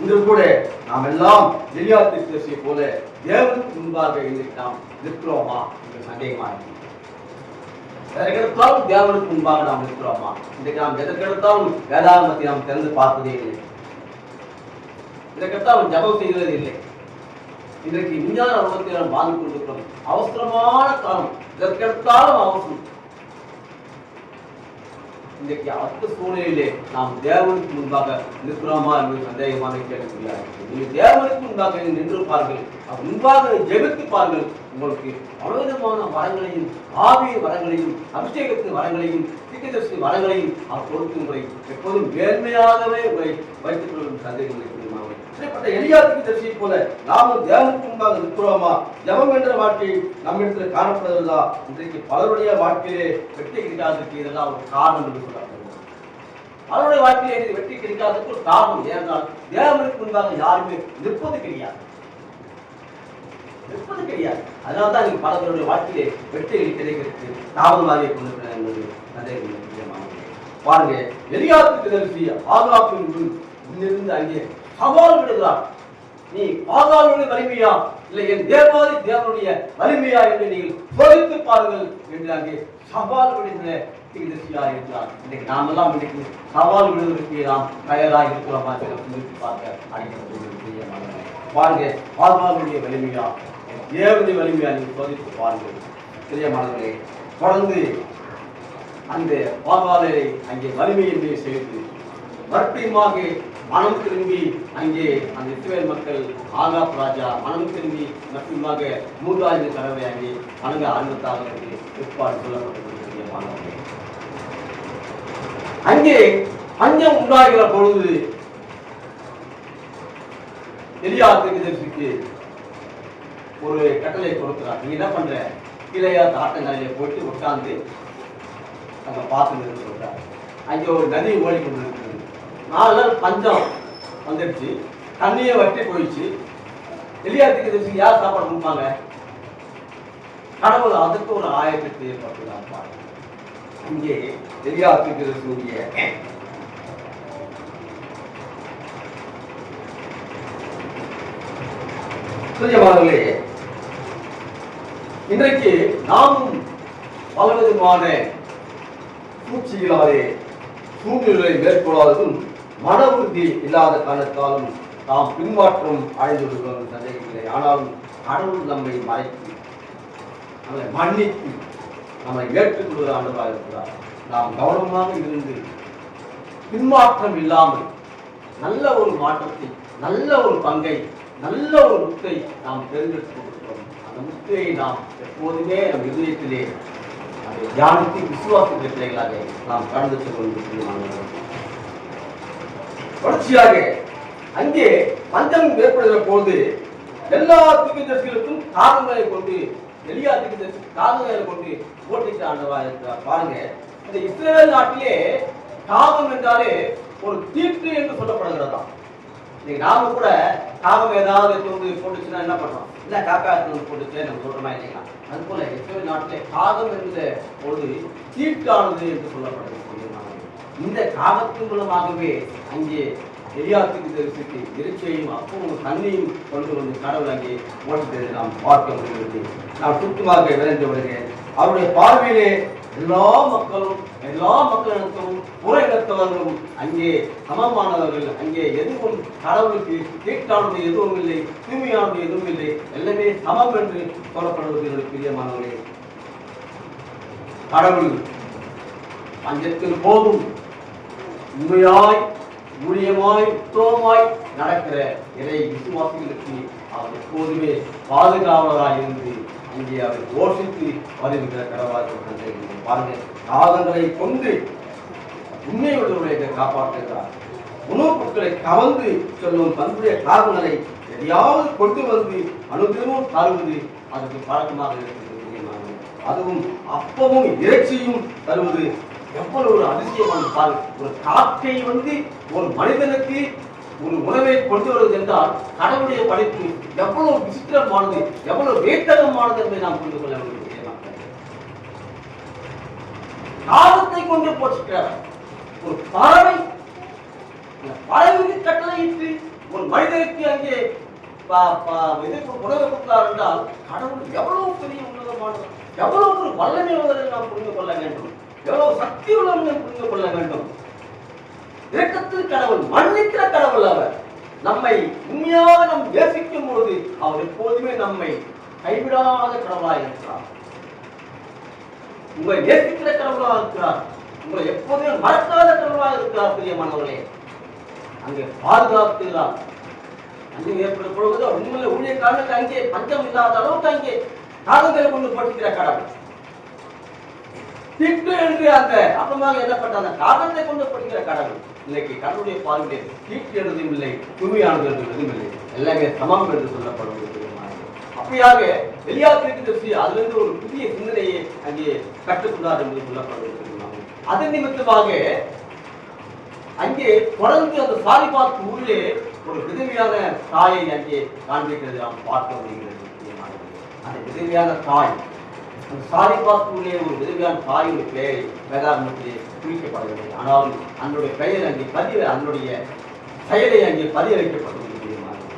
இன்று கூட நாம் எல்லாம் எலியா தீர்க்கதரிசியை போல தேவனுக்கு முன்பாக இன்றைக்கு நாம் நிற்கிறோமா என்ற சந்தேகமாக எதற்கெடுத்தாலும் தேவனுக்கு முன்பாக நாம் இருக்கிறோமா? இன்றைக்கு நாம் எதற்கெடுத்தாலும் வேதாகமத்தை நாம் திறந்து பார்ப்பதே இல்லை. இதற்கெடுத்தாலும் ஜபம் செய்கிறது இல்லை. இன்றைக்கு விஞ்ஞான உலகத்தை நாம் வாழ்ந்து கொண்டிருக்கிறோம். அவசரமான காலம், இதற்கெடுத்தாலும் அவசரம். இன்றைக்கு அடுத்த சூழ்நிலையிலே நாம் தேவனுக்கு முன்பாக நிற்கிறோமா என்பது சந்தேகமான கேட்கக்கூடியது. நீங்கள் தேவனுக்கு முன்பாக நின்று பாருங்கள், முன்பாக ஜெபித்து பாருங்கள். உங்களுக்கு பலவிதமான வரங்களையும், ஆவியின் வரங்களையும், அபிஷேகத்தின் வரங்களையும், தீர்க்கதரிசி வரங்களையும் அவர் கொடுத்து உங்களை எப்போதும் மேன்மையாகவே உங்களை வைத்துக் கொள்ளும் சந்தேகம் இருக்கிறது. இப்படிப்பட்ட எலியா தீர்க்கதரிசியை போல நாமும் தேவனுக்கு முன்பாக நிற்கிறோமா? ஜெபம் என்ற வாழ்க்கை நம்மிடத்தில் காணப்படுகிறதா? இன்றைக்கு பலருடைய வாழ்க்கையிலே வெற்றி கிடைக்காததுக்கு இதெல்லாம் ஒரு காரணம் என்று சொல்லப்படுகிறது. பலருடைய வாழ்க்கையிலே வெற்றி கிடைக்காததுக்கு ஒரு காரணம் ஏனென்றால் தேவனுக்கு முன்பாக யாருமே நிற்பது கிடையாது. அதனால்தான் நீங்க பலருடைய வாழ்க்கையிலே வெற்றிகள் கிடைக்கிறது தாமதமாக கொண்டிருக்கிறார் என்பது சந்தேகமானது. பாருங்க, எலியா தீர்க்கதரிசி ஆகாபின் முன்னிருந்து அங்கே சவால் விடுகிறார். நீ பாகாலுடைய வலிமையா இல்லை என் தேவாதி தேவனுடைய வலிமையா என்று நீங்கள் சோதித்து பாருங்கள் என்று அங்கே சவால் விடுகிற தீர்க்கதரிசியா இருக்கிறார். இன்னைக்கு நாமெல்லாம் இன்னைக்கு சவால் விடுவதற்கு நாம் தயாராக இருக்கிறோமா சிந்தித்து பார்க்க அழைக்கப்பட்டு பாருங்க, பாகாலுடைய வலிமையா தேவனுடைய வலிமையா நீங்கள் சோதித்து பாருங்கள். பிரியமானவர்களே, தொடர்ந்து அந்த பாகாலை அங்கே வலிமையின்மையை செய்து மறுபடியுமாக மனம் திரும்பி அங்கே அந்த இஸ்ரவேல் மக்கள் ஆகாப் ராஜா மனம் திரும்பி மறுபடியுமாக 3வது தடவை அங்கே வணங்க ஆரம்பித்தார்கள் என்று ஏற்பாடு சொல்லப்பட்டிருக்கிறது. அங்கே பஞ்சம் உண்டாகிற பொழுது எலியா தீர்க்கதரிசிக்கு ஒரு கட்டளை கொடுக்கிறார். நீ என்ன பண்ற? கீழையா ஆட்டங்கரையில போயிட்டு உட்கார்ந்து அங்க பார்த்து சொல்றார். அங்கே ஒரு நதி ஓடிக்கொண்டிருக்கிறது. 4 நாள் பஞ்சம் வந்துடுச்சு, தண்ணியை வற்றி போயிடுச்சு. எலியா தீர்க்கதரிசி யார் சாப்பாடு கொடுப்பாங்க? கடவுள் அதுக்கு ஒரு ஆயத்தத்தை ஏற்படுத்துகிறார். இங்கே எலியா தீர்க்கதரிசியுடைய பிரியமானவர்களே, இன்றைக்கு நாமும் பலவிதமான சூழ்ச்சிகளாலே சூழ்நிலை மேற்கொள்ளாததும் மன உறுதி இல்லாத காரணத்தாலும் நாம் பின்மாற்றம் அடைந்துள்ளோம் சந்தேகத்திலே. ஆனாலும் கடவுள் நம்மை மறைத்து நம்மை மன்னித்து நம்மை ஏற்றுக்கொள்கிற ஆண்டவராக இருக்கிறார். நாம் கவனமாக இருந்து பின்மாற்றம் இல்லாமல் நல்ல ஒரு மாற்றத்தை, நல்ல ஒரு பங்கை, நல்ல ஒரு முத்தை நாம் தேர்ந்தெடுத்துக் கொண்டிருக்கிறோம். அந்த முத்தையை நாம் எப்போதுமே நம் இதயத்திலே அதை தியானித்து விசுவாசத்திலே பிள்ளைகளாக நாம் கடந்து செல்வோம். தொடர்ச்சியாக அங்கே பஞ்சம் ஏற்படுகிற போது எல்லா தீர்க்கதரிசிகளுக்கும் காரணங்களை கொண்டு எலியா தீர்க்கதரிசி காரணங்களை கொண்டு போட்டிட்டு ஆண்டவராக இருக்கிறார். பாருங்க, இந்த இஸ்ரவேல் நாட்டிலே காகம் என்றாலே ஒரு தீட்டு என்று சொல்லப்படுகிறதா. இன்னைக்கு நாம கூட காகம் ஏதாவது எடுத்து போட்டுச்சுன்னா என்ன பண்றோம்? இல்ல காக்கா எடுத்து போட்டுச்சு நம்ம சொல்றோமா இல்லைங்களா? அது போல இஸ்ரவேல் நாட்டிலே காகம் என்ற ஒரு தீட்டானது என்று சொல்லப்படுகிறது. இந்த காகத்தின் மூலமாகவே அங்கே எலியா தீர்க்கதரிசிக்கு இறைச்சியையும் அப்பவும் தண்ணியும் கொண்டு வந்து கடவுள் அங்கே ஓட்டித்ததை நாம் பார்க்க முடிகிறது. நாம் சுத்தமாக விளைந்து வருகிறேன். அவருடைய பார்வையிலே எல்லா மக்களிடத்தும் புற இனத்தவர்களும் அங்கே சமமானவர்கள். அங்கே எதுவும் கடவுளுக்கு தீட்டானது எதுவும் இல்லை, தூய்மையானது எதுவும் இல்லை, எல்லாமே சமம் என்று சொல்லப்படுவது என்னுடைய பிரியமானவர்களே. கடவுள் பஞ்சத்தில் போதும் உண்மையாய் ஊழியமாய் உத்தமமாய் நடக்கிற இறை விசுவாசிகளுக்கு அவர் எப்போதுமே பாதுகாவலராய் இருந்து அங்கே அவர் யோசித்து வருகிற கடவுளாக பாருங்க. காதங்களை கொண்டு உண்மையுள்ளவர்களை காப்பாற்றுகிறார். உணவுப் பொருட்களை கவர்ந்து சொல்லும் தன்னுடைய காரணங்களை எதையாவது கொண்டு வந்து அனுதினமும் தருவது அதுக்கு பழக்கமாக இருக்கிறது. அதுவும் அப்பமும் இறைச்சியும் தருவது எவ்வளவு ஒரு அதிசயமான பாரு. ஒரு காக்கை வந்து ஒரு மனிதனுக்கு ஒரு உணவை கொண்டு வருவது என்றால் கடவுளுடைய படைப்பு எவ்வளவு விசித்திரமானது, எவ்வளவு வேட்டகமானது என்பதை நாம் புரிந்து கொள்ள வேண்டும். காலத்தை கொண்டு போற்றுகிறார் ஒரு பறவை, பறவைக்கு கட்டளையிட்டு ஒரு மனிதனுக்கு அங்கே உணவை கொடுத்தார் என்றால் கடவுள் எவ்வளவு பெரிய உன்னதமானது, எவ்வளவு ஒரு வல்லமை உள்ளதை நாம் புரிந்து கொள்ள வேண்டும், எவ்வளவு சக்தி உள்ளவர்களை புரிந்து கொள்ள வேண்டும். இரக்கத்தில் கடவுள், மன்னிக்கிற கடவுள். அவர் நம்மை உண்மையாக நாம் நேசிக்கும் பொழுது அவர் எப்போதுமே நம்மை கைவிடாத கடவுளாக இருக்கிறார். உங்களை நேசிக்கிற கடவுளாக இருக்கிறார், உங்களை எப்போதுமே மறக்காத கடவுளாக இருக்கிறார். பிரியமானவர்களே, அங்கே பாதுகாக்கிறார். அங்கே ஏற்படும் பொழுது உண்மையில ஊழியக்காரனுக்கு அங்கே பஞ்சம் இல்லாத அளவுக்கு அங்கே காலங்களை கொண்டு படுத்துகிற கடவுள். திட்டு என்று அந்த அப்பமாக என்னப்பட்ட அந்த காரணத்தை கொண்டு படுகிற கடவுள். இன்னைக்கு கடவுளுடைய பார்வையிலே தீட்டு எழுதும் இல்லை, தூய்மையானது என்று எதுவும் இல்லை, எல்லாமே சமம் என்று சொல்லப்படுவது. அப்படியாக எலியா தீர்க்கதரிசி அதிலிருந்து ஒரு புதிய சிந்தனையை அங்கே கற்றுக்கொண்டார் என்று சொல்லப்படுவது. அதன் நிமித்தமாக அங்கே தொடர்ந்து அந்த சாரிபாத் ஊரிலே ஒரு விதவியான தாயை அங்கே காண்பிக்கிறது நாம் பார்க்க முடிகிறது. அந்த விதவியான தாய், அந்த சாரிபாத் ஊரிலே ஒரு விதவியான தாயுடைய பெயரை வேதாகமத்திலே குறிக்கப்படவில்லை. ஆனாலும் அதனுடைய பெயர் அங்கே அதனுடைய செயலை அங்கே பதிய வைக்கப்பட்டது.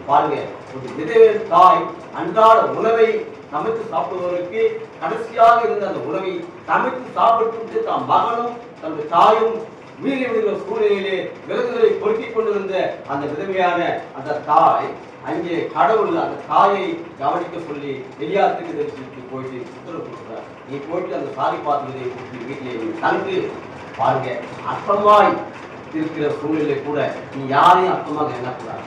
பாருங்க, ஒரு விதவியான தாய் அன்றாட உணவை சமைத்து சாப்பிடுவதற்கு கடைசியாக இருந்த அந்த உணவை சமைத்து சாப்பிட்டு தம் மகனும் தன்னுடைய தாயும் வீதி விடுகிற சூழ்நிலையிலே விலங்குகளை பொறுக்கிக் கொண்டிருந்த அந்த விதவையான அந்த தாய் அங்கே கடவுள் அந்த தாயை கவனிக்க சொல்லி எலியா தீர்க்கதரிசிக்கு போயிட்டு உத்தரவு கொடுக்கிறார். நீ போயிட்டு அந்த சாரிபாத்தை வீட்டிலே தந்து பாருங்க. அர்த்தமாய் இருக்கிற சூழ்நிலை கூட நீ யாரையும் அர்த்தமாக எண்ணக்கூடாது.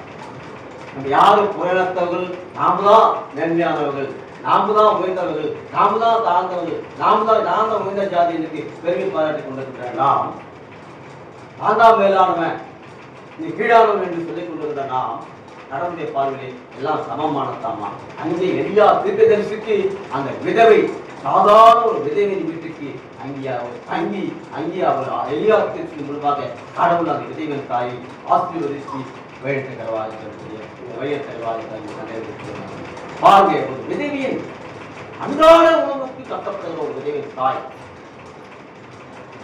நம்ம யாரும் புயலத்தவர்கள், நாம தான் மேன்மையானவர்கள், நாம தான் உயர்ந்தவர்கள், நாம தான் தாழ்ந்தவர்கள், நான் தான் உயர்ந்த ஜாதி எனக்கு பெருமை பாராட்டி கொண்டிருக்கிறேன். நான் தான் மேலானவன், நீ கீழானவன் என்று சொல்லிக் கொண்டிருந்த நாம் கடவுளுடைய பார்வையிலே எல்லாம் சமமானதாமா. அங்கே எலியா தீர்க்கதரிசிக்கு அந்த விதவை, சாதாரண ஒரு விதவையின் வீட்டுக்கு அங்கே அவர் எலியா தீர்க்கு முன்பாக கடவுள் அந்த விதவின் தாயை ஆசீர்வதித்து பாருங்க. ஒரு விதவியின் அன்றாட உணவுக்கு கட்டப்படுகிற ஒரு விதவின் தாய்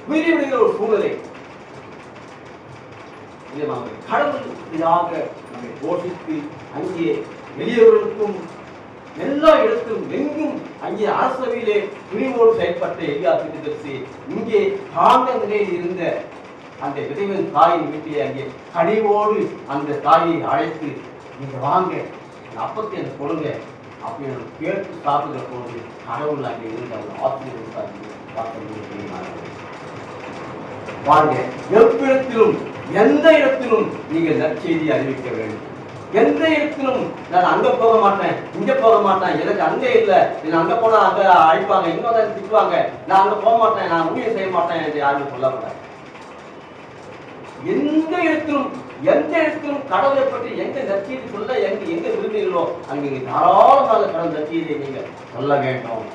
உயிரி விடுகிற ஒரு சூழ்நிலை. கடவுளாக நம்மை போஷித்து அங்கே வெளியவர்களுக்கும் எல்லா இடத்திலும் எங்கும் அங்கே அரசவையிலே துணிவோடு செயல்பட்ட எலியா தீர்க்கதரிசி இங்கே தாழ்ந்த நிலையில் இருந்த அந்த விதவின் தாயின் வீட்டிலே அங்கே கனிவோடு அந்த தாயை அழைத்து நீங்க வாங்க, அப்பத்தை எனக்கு கொடுங்க அப்படின்னு கேட்டு சாப்பிடுகிற போது கடவுள் அங்கே இருந்த அந்த ஆசிரியர் பாருங்க. எவ்விடத்திலும் எந்த இடத்திலும் நீங்கள் நற்செய்தி அறிவிக்க வேண்டும். எந்த இடத்திலும் நான் அங்க போக மாட்டேன், இங்க போக மாட்டேன், எனக்கு அங்க இல்லை, நான் அங்க போனா அங்க அழைப்பாங்க, இங்க தான் திட்டுவாங்க, நான் அங்க போக மாட்டேன், நான் ஊழியம் செய்ய மாட்டேன் என்று யாரும் சொல்லக்கூடாது. எந்த இடத்திலும் கடவுளை பற்றி எங்க நற்செய்தி சொல்ல எங்க விரும்புகிறீர்களோ அங்கே தாராளமாக கடவுள் நற்செய்தியை நீங்கள் சொல்ல வேண்டும்.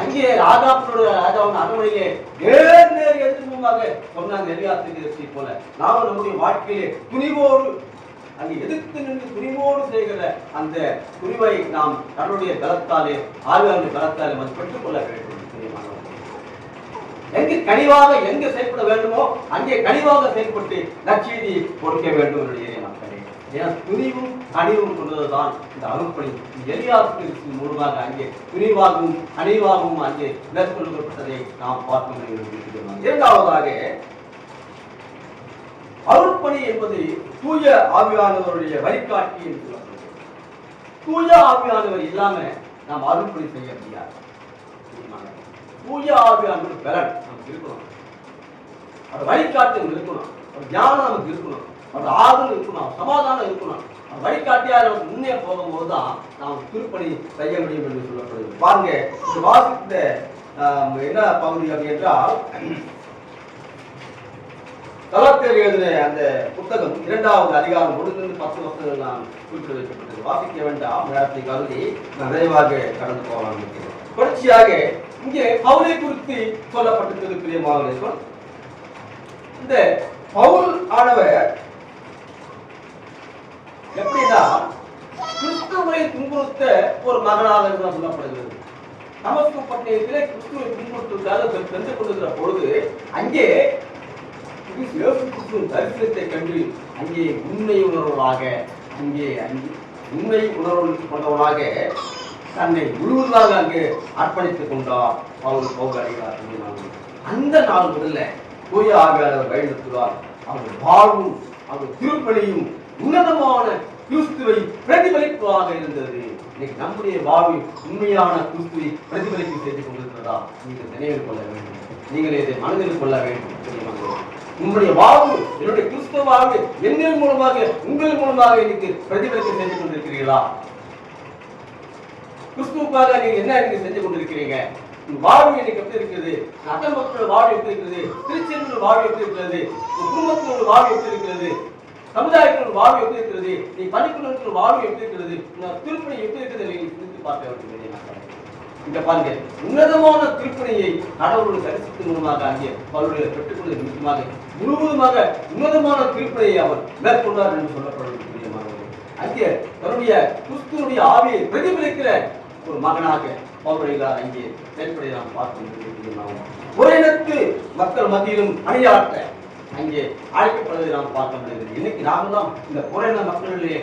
அங்கே ராஜாவின் அரண்மனையிலே நேர் எதிர்ப்புமாக சொன்னாங்க எலியா தீர்க்கதரிசி போல நாம நம்முடைய வாழ்க்கையிலே துணிவோடு அங்கே எதிர்த்து நின்று துணிவோடு செய்கிற அந்த துணிவை நாம் கடவுளுடைய பலத்தாலே ஆவியாருடைய பலத்தாலே பெற்றுக் கொள்ள வேண்டும். எங்கு கனிவாக எங்கு செயல்பட வேண்டுமோ அங்கே கனிவாக செயல்பட்டு நற்செய்தி கொடுக்க வேண்டும். மக்களே, ஏன்னா துணிவும் கனிவும் கொண்டதுதான் இந்த அருள்பணி. எலியாவுக்கு மூலமாக அங்கே துணிவாகவும் கனிவாகவும் அங்கே மேற்கொள்ளப்பட்டதை நாம் பார்க்க முடியும். இரண்டாவதாக அருள்பணி என்பது தூய ஆவியானவருடைய வழிகாட்டி என்று சொல்லப்படுகிறது. தூய ஆவியானவர் இல்லாம நாம் அருள்பணி செய்ய முடியாது. தூய ஆவியானவர் பலன் நமக்கு இருக்கணும், அது வழிகாட்டு இருக்கணும், ஒரு ஞானம் நமக்கு இருக்கணும், ஒரு ஆதரவு இருக்கணும், சமாதானம் இருக்கணும். வழிகாட்டியா நமக்கு முன்னே போகும்போது தான் நாம் திருப்பணி செய்ய முடியும் என்று சொல்லப்படுது. பாருங்க, இந்த வாசித்த என்ன பகுதி அப்படி என்றால் கலாத்தியர் எழுதின அந்த புத்தகம் 2வது அதிகாரம் 1-10 வசனங்கள் நான் குறிப்பிட வைக்கப்பட்டது. வாசிக்க வேண்டாம், நேரத்தை கருதி நான் விரைவாக கடந்து போகலாம் இருக்கிறேன். தொடர்ச்சியாக இங்கே பவுலை குறித்து சொல்லப்பட்டிருக்கிறது. பிரியமாக இந்த பவுல் ஆனவர் எப்படின்னா கிறிஸ்துவை துன்புறுத்த ஒரு மகனாக சொல்லப்படுகிறது. தமஸ்கு பட்டணத்திலே கிறிஸ்துவை துன்புறுத்துவதாக சென்று கொண்டிருக்கிற பொழுது அங்கே தரிசனத்தை கண்டு அங்கே உண்மை உணர்வுகளாக உண்மை உணர்வு கொண்டவனாக தன்னை முழுவதாக அங்கே அர்ப்பணித்துக் கொண்டார். பவுல் அடைகிறார். அந்த நாள் முதல்ல தூய ஆவியானவர் வழிநடத்துவார். அவர் வாழ்வும் அவர் திருப்பணியும் உன்னதமான கிறிஸ்துவை பிரதிபலிப்பதாக இருந்தது. இன்னைக்கு நம்முடைய வாழ்வில் உண்மையான கிறிஸ்துவை பிரதிபலிப்பு செய்து கொண்டிருக்கிறதா நீங்கள் நினைவில் கொள்ள வேண்டும். நீங்கள் இதை மனதில் கொள்ள வேண்டும். உங்களுடைய வாழ்வு, என்னுடைய கிறிஸ்துவ வாழ்வு என்னின் மூலமாக உங்கள் மூலமாக இன்னைக்கு பிரதிபலிப்பு செய்து கொண்டிருக்கிறீர்களா? கிறிஸ்துவுக்காக நீங்க என்ன இன்னைக்கு செஞ்சு கொண்டிருக்கிறீங்க? வாழ்வு இன்னைக்கு எப்படி இருக்குது? அக்கம் மக்களோட வாழ்வு எப்படி இருக்கிறது? திருச்சியோட வாழ்வு எப்படி இருக்கிறது? குடும்பத்தினோட வாழ்வு எப்படி இருக்கிறது? சமுதாயத்தினோட வாழ்வு எப்படி இருக்கிறது? நீ பணிக்குள்ள வாழ்வு எப்படி இருக்கிறது? திருப்பணி எப்படி இருக்கிறது? நீங்க சிந்தித்து பார்க்க வேண்டும். இங்க பாருங்க, உன்னதமான திருப்பணியை கடவுளுடைய தரிசனத்தின் மூலமாக அங்கே அவருடைய பெற்றுக்கொள்ள நிமித்தமாக முழுவதுமாக உன்னதமான திருப்பணியை அவர் மேற்கொண்டார் என்று சொல்லப்படுவது. அங்கே தன்னுடைய கிறிஸ்துவனுடைய ஆவியை பிரதிபலிக்கிற ஒரு மகனாக பவுல் அங்கே செயல்பட நாம் பார்க்க முடியும். ஒரேனத்து மக்கள் மத்தியிலும் பணியாற்ற அங்கே அழைக்கப்படுவதை நாம் பார்க்க முடிகிறது. இன்னைக்கு நாமெல்லாம் இந்த புறையின மக்களிலே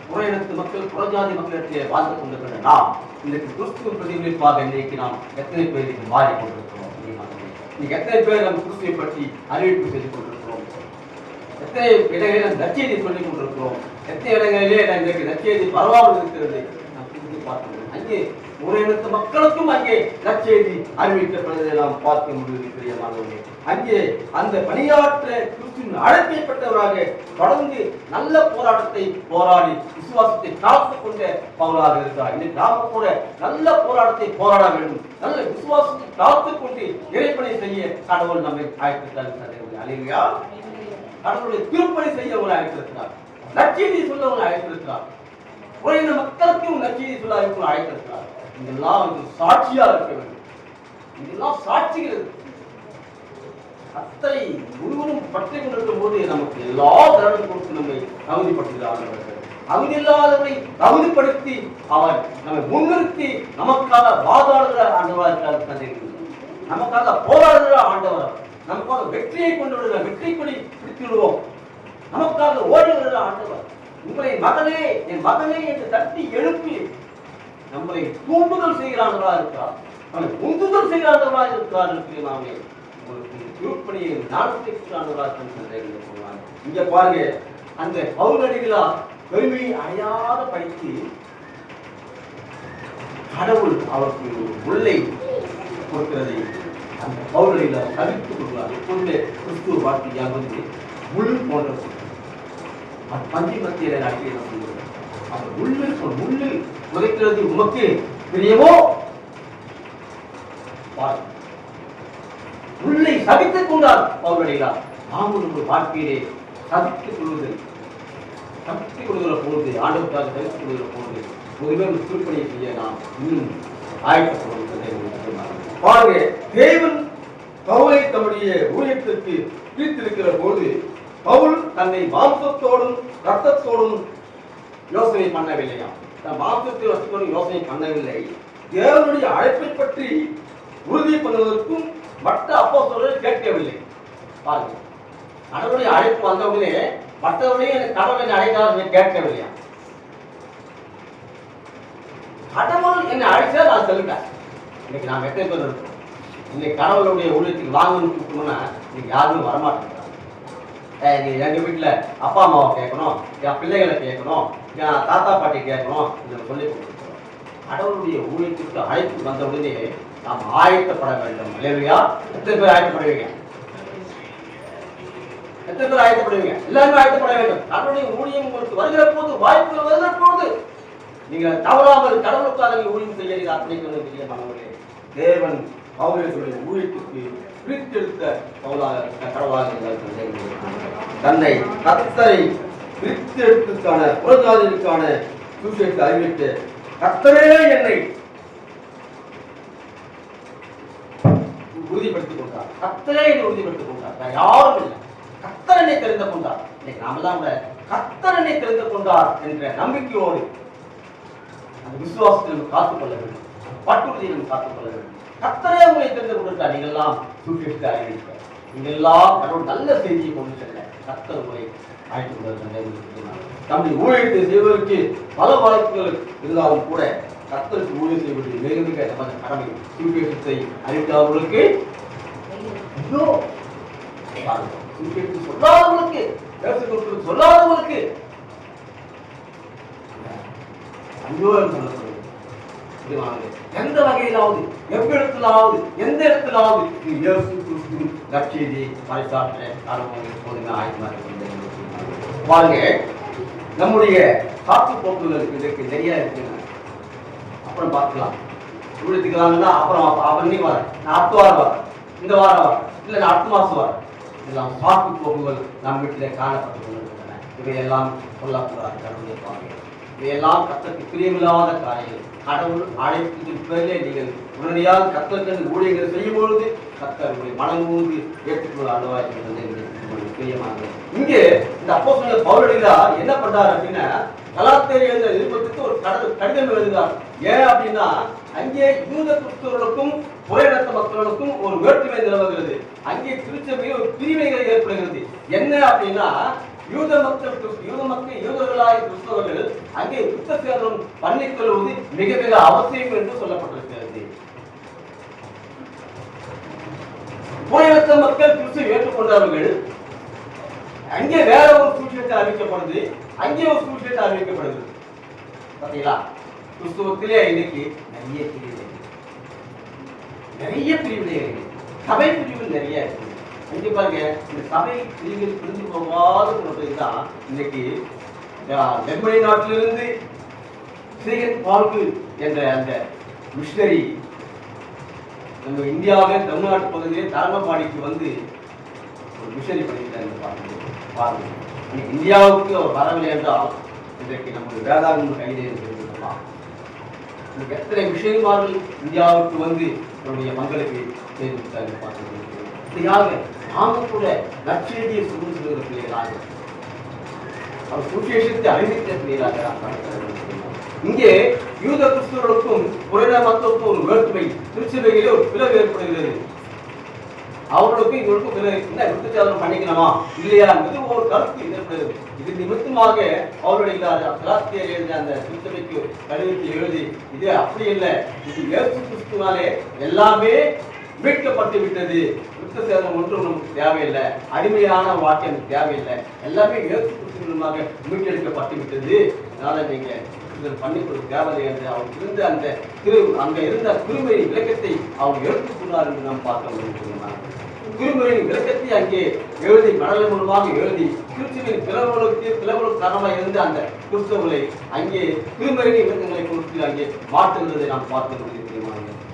புறையினத்து மக்கள் புறஜாதி மக்களிடத்திலே வாழ்ந்து கொண்டிருக்கிற நாம் இன்றைக்கு கிறிஸ்துவ பிரதிபலிப்பாக இன்றைக்கு நாம் எத்தனை பேருக்கு மாறிக்கொண்டிருக்கிறோம்? இன்னைக்கு எத்தனை பேர் நம் கிறிஸ்துவை பற்றி அறிவிப்பு செய்து கொண்டிருக்கிறோம்? எத்தனை இடங்களில் நற்செய்தி சொல்லிக் கொண்டிருக்கிறோம்? எத்தனை இடங்களிலே இன்றைக்கு நற்செய்தி பரவாமல் இருக்கிறது நாம் சிந்தித்து பார்க்க முடியும். அங்கே ஒரு இனத்து மக்களுக்கும் அங்கே நற்செய்தி அறிவிக்கப்படுவதை நாம் பார்க்க முடியுது. பிரியமானவர்களே, அங்கே அந்த பணியாற்ற கிறிஸ்துவின் அழைக்கப்பட்டவராக தொடர்ந்து நல்ல போராட்டத்தை போராடி விசுவாசத்தை காத்துக் கொண்ட பவுலாக இருக்கிறார். இன்னைக்கு நாம கூட நல்ல போராட்டத்தை போராட வேண்டும். நல்ல விசுவாசத்தை காத்துக் கொண்டு இறைப்பணி செய்ய கடவுள் நம்மை அழைத்திருக்கிறார். அல்லேலூயா. கடவுளுடைய திருப்பணி செய்ய அவங்களை அழைத்திருக்கிறார். நற்செய்தி சொல்ல அவங்களை அழைத்திருக்கிறார். ஒரு இந்த மக்களுக்கும் நற்செய்தி சொல்ல அழைத்திருக்கிறார். இதெல்லாம் சாட்சியா இருக்க வேண்டும். இதெல்லாம் சாட்சிகள் அத்தனை முழுவதும் பற்றி கொண்டிருக்கும் போது நமக்கு எல்லா தரணும் கொடுத்து நம்மை தகுதிப்படுத்துகிறார்கள். தகுதி இல்லாதவரை தகுதிப்படுத்தி அவர் நம்மை முன்னிறுத்தி நமக்காக வாதாடுகிற ஆண்டவராக நமக்காக போராடுகிற ஆண்டவர், நமக்காக வெற்றியை கொண்டு விடுகிற வெற்றி கொடி பிடித்து விடுவோம், நமக்காக ஓடி வருகிற ஆண்டவர். உங்களை மகனே என் மகனே என்று தட்டி எழுப்பி நம்மை தூண்டுதல் செய்கிறார்களா இருக்கிறார், நம்மை உந்துதல் செய்கிறார்களா இருக்கிறார்கள். நாமே உங்களுக்கு திருப்பணியை நாடத்தை சொல்லுவாங்க. இங்க பாருங்க, அந்த பவுலடிகளா பெருமையை அடையாத படித்து கடவுள் அவருக்கு உள்ளே கொடுக்கிறதை அந்த பவுலடிகளா தவிர்த்துக் கொள்வார். எப்பொழுது கிறிஸ்துவ வாழ்க்கையாவது முள் போன்ற பந்தி மத்தியில நடத்திய அந்த முள்ளில் உதைக்கிறது உமக்கு பிரியமோ? உள்ளே சகித்துக் கொண்டார் பவுலடிகளார். நாமும் ஒரு வாழ்க்கையிலே சகித்துக் கொள்கிற பொழுது, ஆண்டவருக்காக சகித்துக் கொள்கிற பொழுது பொதுவே ஒரு திருப்பணியை செய்ய நாம் இன்னும் ஆயத்தப்படுவதை பாருங்க. தேவன் பவுலை தம்முடைய ஊழியத்திற்கு பிரித்திருக்கிற போது பவுல் தன்னை மாம்சத்தோடும் ரத்தத்தோடும் யோசனை பண்ணவில்லையா? மாம்சத்தை வசத்தோடும் யோசனை பண்ணவில்லை. தேவனுடைய அழைப்பை பற்றி உறுதி பண்ணுவதற்கும் மற்ற அப்போஸ்தலர்கள் கேட்கவில்லை. பாருங்க, கடவுளுடைய அழைப்பு வந்தவுடனே மற்றவர்களையும் எனக்கு கடவுள் என்னை அழைத்தார் கேட்கவில்லையா? கடவுள் என்னை அழைச்சா நான் சொல்லிட்டேன். இன்னைக்கு நாம் எத்தனை பேர் இருக்கோம்? இன்னைக்கு கடவுளுடைய ஊழியத்துக்கு வாங்கணும்னு கூப்பிட்டோம்னா இன்னைக்கு யாருமே வரமாட்டேங்கிறாங்க. நீ எங்க வீட்டுல அப்பா அம்மாவை கேட்கணும், என் பிள்ளைகளை கேட்கணும், என் தாத்தா பாட்டி கேட்கணும், இதை சொல்லி கொடுத்துருக்கோம். கடவுளுடைய ஊழியத்துக்கு அழைத்து வந்த உடனே நாம் ஆயத்தப்பட வேண்டும். இல்லையா? எத்தனை பேர் ஆயத்தப்படுவீங்க? எத்தனை பேர் ஆயத்தப்படுவீங்க? எல்லாருமே ஆயத்தப்பட வேண்டும். கடவுளுடைய ஊழியம் உங்களுக்கு வருகிற போது, வாய்ப்புகள் வருகிற போது நீங்க தவறாமல் கடவுளுக்காக நீங்க ஊழியம் செய்ய அப்படின்னு தெரிய மாணவர்களே, தேவன் அவர்களுடைய ஊழியத்துக்கு பிரித்தெடுத்த கடவுளாக தன்னை கர்த்தரை பிரித்தெடுத்துக்கான புறஜாதிகளுக்கான சுவிசேஷத்தை அறிவித்து கர்த்தரே என்னை உறுதிப்படுத்திக் கொண்டார். கர்த்தரே என்னை உறுதிப்படுத்திக் கொண்டார். யாரும் இல்லை. கர்த்தர் என்னை தெரிந்து கொண்டார். இன்னைக்கு நாம தான் கூட கர்த்தர் என்னை தெரிந்து கொண்டார் என்ற நம்பிக்கையோடு அந்த விசுவாசத்தில் காத்துக்கொள்ள வேண்டும். பட்டுறுதியிலும் காத்துக்கொள்ள வேண்டும். கர்த்தரே உங்களை தெரிந்து கொண்டிருக்கார். நீங்கள் எல்லாம் சுவிசேஷத்தை அறிவிக்க, நீங்கள் எல்லாம் கடவுள் நல்ல செய்தியை கொண்டு செல்ல கர்த்தர் உங்களை அழைத்துக் கொண்டிருக்கிறார். நம்முடைய ஊழியத்தை செய்வதற்கு பல வாய்ப்புகள் இருந்தாலும் கூட கர்த்தருக்கு ஊழியம் செய்வது மிக மிக நமது கடமை. சுவிசேஷத்தை அறிவிக்காதவர்களுக்கு ஐயோ, சுவிசேஷத்தை சொல்லாதவர்களுக்கு, சொல்லாதவர்களுக்கு ஐயோ என்று சொல்லப்படுகிறது. எந்த வகையிலாவது, எவ்விடத்திலாவது, எந்த இடத்திலாவது இயேசு கிறிஸ்து நற்செய்தியை பறைசாற்ற பாருங்க. நம்முடைய காப்பு போக்குகள் இதற்கு நிறைய இருக்குங்க. அப்புறம் பார்க்கலாம். ஊழியத்துக்கலாம்னா அப்புறம் நீ வர, நான் அடுத்த வாரம் வரேன், இந்த வாரம் வரேன், இல்லை நான் அடுத்த மாசம் வரேன். இதெல்லாம் சாக்கு போக்குகள் நம் வீட்டிலே காணப்பட்டு கொண்டிருக்கின்றன. இவையெல்லாம் சொல்லக்கூடாது. கடவுளுடைய பாதைகள் இவையெல்லாம் கர்த்தருக்கு பிரியமில்லாத காரியங்கள். கடவுள் அழைப்பதற்கு பேரிலே நீங்கள் உடனடியாக கர்த்தருக்கு ஊழியர்கள் செய்யும் பொழுது கர்த்தர் உங்களை மனம் ஊர்ந்து ஏற்றுக்கொள்ள அனுவாய்ப்பு பிரியமானது. இங்கே இந்த அப்போஸ்தலர் பவுல் என்ன பண்றாரு அப்படின்னா, கலாத்தியர் எழுதின நிருபத்துக்கு ஒரு கடிதம் எழுதுகிறார். ஏன் அப்படின்னா, அங்கே யூத கிறிஸ்தவர்களுக்கும் புறையினத்த மக்களுக்கும் ஒரு வேற்றுமை நிலவுகிறது. அங்கே திருச்சபையில் ஒரு பிரிவினைகள் ஏற்படுகிறது. என்ன அப்படின்னா, யூதர்களாய கிறிஸ்தவர்கள் அங்கே யுத்த சேதம் பண்ணிக்கொள்வது மிக மிக அவசியம் என்று சொல்லப்பட்டிருக்கிறது. புறையினத்த மக்கள் கிறிஸ்துவை ஏற்றுக்கொண்டவர்கள் அங்கே வேற ஒரு சுவிசேஷத்தை அறிவிக்கப்படுது, அங்கே ஒரு சுவிசேஷத்தை அறிவிக்கப்படுது. பாத்தீங்களா? கிறிஸ்துவத்திலே இன்னைக்கு நிறைய பிரிவினைகள், சபை பிரிவுகள் நிறைய இருக்கு. இங்க பாருங்க, இந்த சபை பிரிவுகள் பிரிந்து போகாத தான் இன்னைக்கு ஜெர்மனி நாட்டிலிருந்து சீகன் பால்கு என்ற அந்த மிஷனரி நம்ம இந்தியாவில் தமிழ்நாட்டு பகுதியிலே தரங்கம்பாடிக்கு வந்து ஒரு மிஷனரி பண்ணிட்டாங்க. பாருங்க, இன்னைக்கு இந்தியாவுக்கு அவர் வரவில்லை என்றால் இன்றைக்கு நம்முடைய வேதாகம் கைது தெரிஞ்சுக்கலாம். இன்னைக்கு எத்தனை மிஷனரிமார்கள் இந்தியாவுக்கு வந்து நம்முடைய மங்களுக்கு செய்து கொடுத்தாங்க. பார்த்துருக்கீங்க. நாம கூட நற்செய்தியை சுமந்து செல்கிற பிள்ளைகளாக, அவர் சுவிசேஷத்தை அறிவித்த பிள்ளைகளாக இங்கே யூத கிறிஸ்தவர்களுக்கும் புறையின மக்களுக்கும் ஒரு வேற்றுமை, திருச்சபையிலே ஒரு பிளவு ஏற்படுகிறது. அவர்களுக்கும் இவர்களுக்கும் என்ன விருத்தச்சாதனம் பண்ணிக்கணுமா இல்லையா என்பது ஒரு கருத்து ஏற்படுகிறது. இது நிமித்தமாக அவருடைய கலாத்தியர் எழுதிய அந்த திருச்சபைக்கு கடிதத்தை எழுதி, இது அப்படி இல்லை, இது இயேசு கிறிஸ்துவாலே எல்லாமே மீட்கப்பட்டு விட்டது, விருத்த சேதனம் ஒன்றும் நமக்கு தேவையில்லை, அடிமையான வாழ்க்கை எனக்கு தேவையில்லை, எல்லாமே இயேசு கிறிஸ்துவாக மீட்டெடுக்கப்பட்டு விட்டது, அதனால நீங்க பண்ணிக்கொள்ள தேவையில்லை என்று அவர் இருந்த அந்த அங்க இருந்த திருமறையின் விளக்கத்தை அவர் எடுத்துக்கொண்டார் என்று நாம் பார்க்க முடியும். திருமறையின் விளக்கத்தை அங்கே எழுதி கடலை மூலமாக எழுதி கிறிஸ்துவின் பிளவுகளுக்கு காரணமாக இருந்த அந்த கிறிஸ்தவர்களை அங்கே திருமறையின் விளக்கங்களை கொடுத்து அங்கே மாற்றுகிறதை நாம் பார்க்க முடியும்.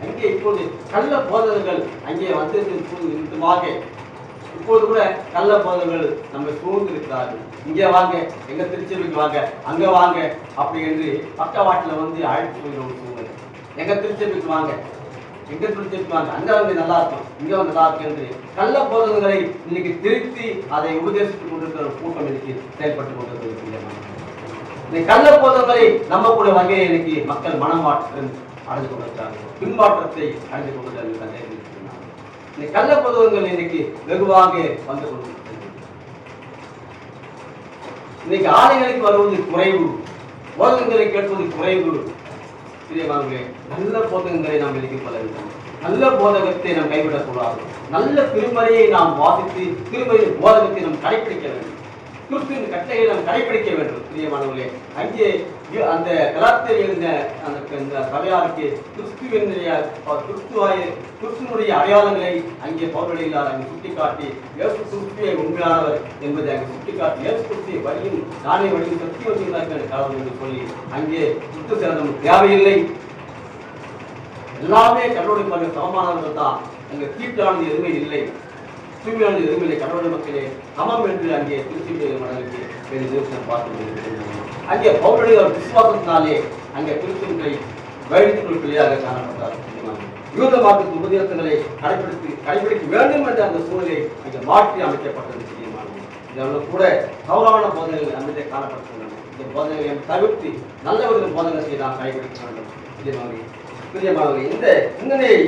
அங்கே இப்போது கள்ள போதகர்கள் அங்கே வந்ததுமாக இப்போது கூட கள்ள போதகர்கள் நம்ம சூழ்ந்து இருக்கிறார்கள். இங்கே வாங்க, எங்க திருச்சபைக்கு வாங்க, அங்க வாங்க அப்படி என்று பக்கவாட்டில் வந்து அழைத்து போகிற ஒரு சூழ்நிலை. எங்க திருச்சபைக்கு வாங்க, எங்க திருச்சபைக்கு வாங்க, அங்க வந்து நல்லா இருக்கும், இங்க வந்து நல்லா இருக்கும் என்று கள்ள போதகங்களை இன்னைக்கு திருத்தி அதை உபதேசித்துக் கொண்டிருக்கிற ஒரு கூட்டம் இன்னைக்கு செயல்பட்டு கொண்டிருக்கிறது. இந்த கள்ள போதகங்களை நம்ம கூட வகையை இன்னைக்கு மக்கள் மனமாற்றம் அடைந்து கொண்டிருக்கிறாங்க, பின்மாற்றத்தை அடைந்து கொண்டிருக்கிறாங்க. இந்த கள்ள புத்தகங்கள் இன்னைக்கு வெகுவாக வந்து கொண்டிருக்கிறது. இன்னைக்கு ஆலயங்களுக்கு வருவது குறைவு, போதகங்களை கேட்பது குறைவு. பிரியமானவர்களே, நல்ல போதகங்களை நாம் விலக்கிக் கொள்ள வேண்டும். நல்ல போதகத்தை நாம் கைவிடக்கூடாது. நல்ல திருமறையை நாம் வாசித்து திருமறையின் போதகத்தை நாம் கடைபிடிக்க வேண்டும். கிறிஸ்துவின் கட்டளையை நாம் கடைபிடிக்க வேண்டும். பிரியமானவர்களே, அங்கே அந்த கலாச்சார எழுந்த அந்த சபையாருக்கு கிறிஸ்துவனுடைய அடையாளங்களை அங்கே பவுலடிகளார் அங்கே சுட்டிக்காட்டி இயேசு கிறிஸ்துவே உண்மையானவர் என்பதை அங்கே சுட்டிக்காட்டி இயேசு கிறிஸ்துவை வழியும் நானே வழியும் சத்தியவதிகளாக கடவுள் என்று சொல்லி அங்கே சுட்டு சேர்ந்த தேவையில்லை. எல்லாமே கடவுளுக்கு சமமானவர்கள் தான். அங்கே தீட்டானது எதுவுமே இல்லை, தூய்மையானது எதுவுமே இல்லை. கடவுளுடைய மக்களே சமம் என்று அங்கே திருச்சி மடலுக்கு பார்த்து அங்கே பவுலுடைய விசுவாசத்தினாலே அங்கே கிறிஸ்துவங்களை வழித்துக்குள் பிள்ளையாக காணப்பட்டார். யூத மார்க்கத்தின் உபதேசங்களை கடைபிடிக்க வேண்டும் என்ற அந்த சூழலை அங்கே மாற்றி அமைக்கப்பட்டது. முக்கியமானது இதெல்லாம் கூட தவறான போதனைகள் நம்மிடையே காணப்பட்டுள்ளன. இந்த போதனைகளை தவிர்த்து நல்ல ஒரு போதனைகளை நாம் கடைபிடிக்க வேண்டும். பிரியமானவர்கள், இந்த சிந்தனையை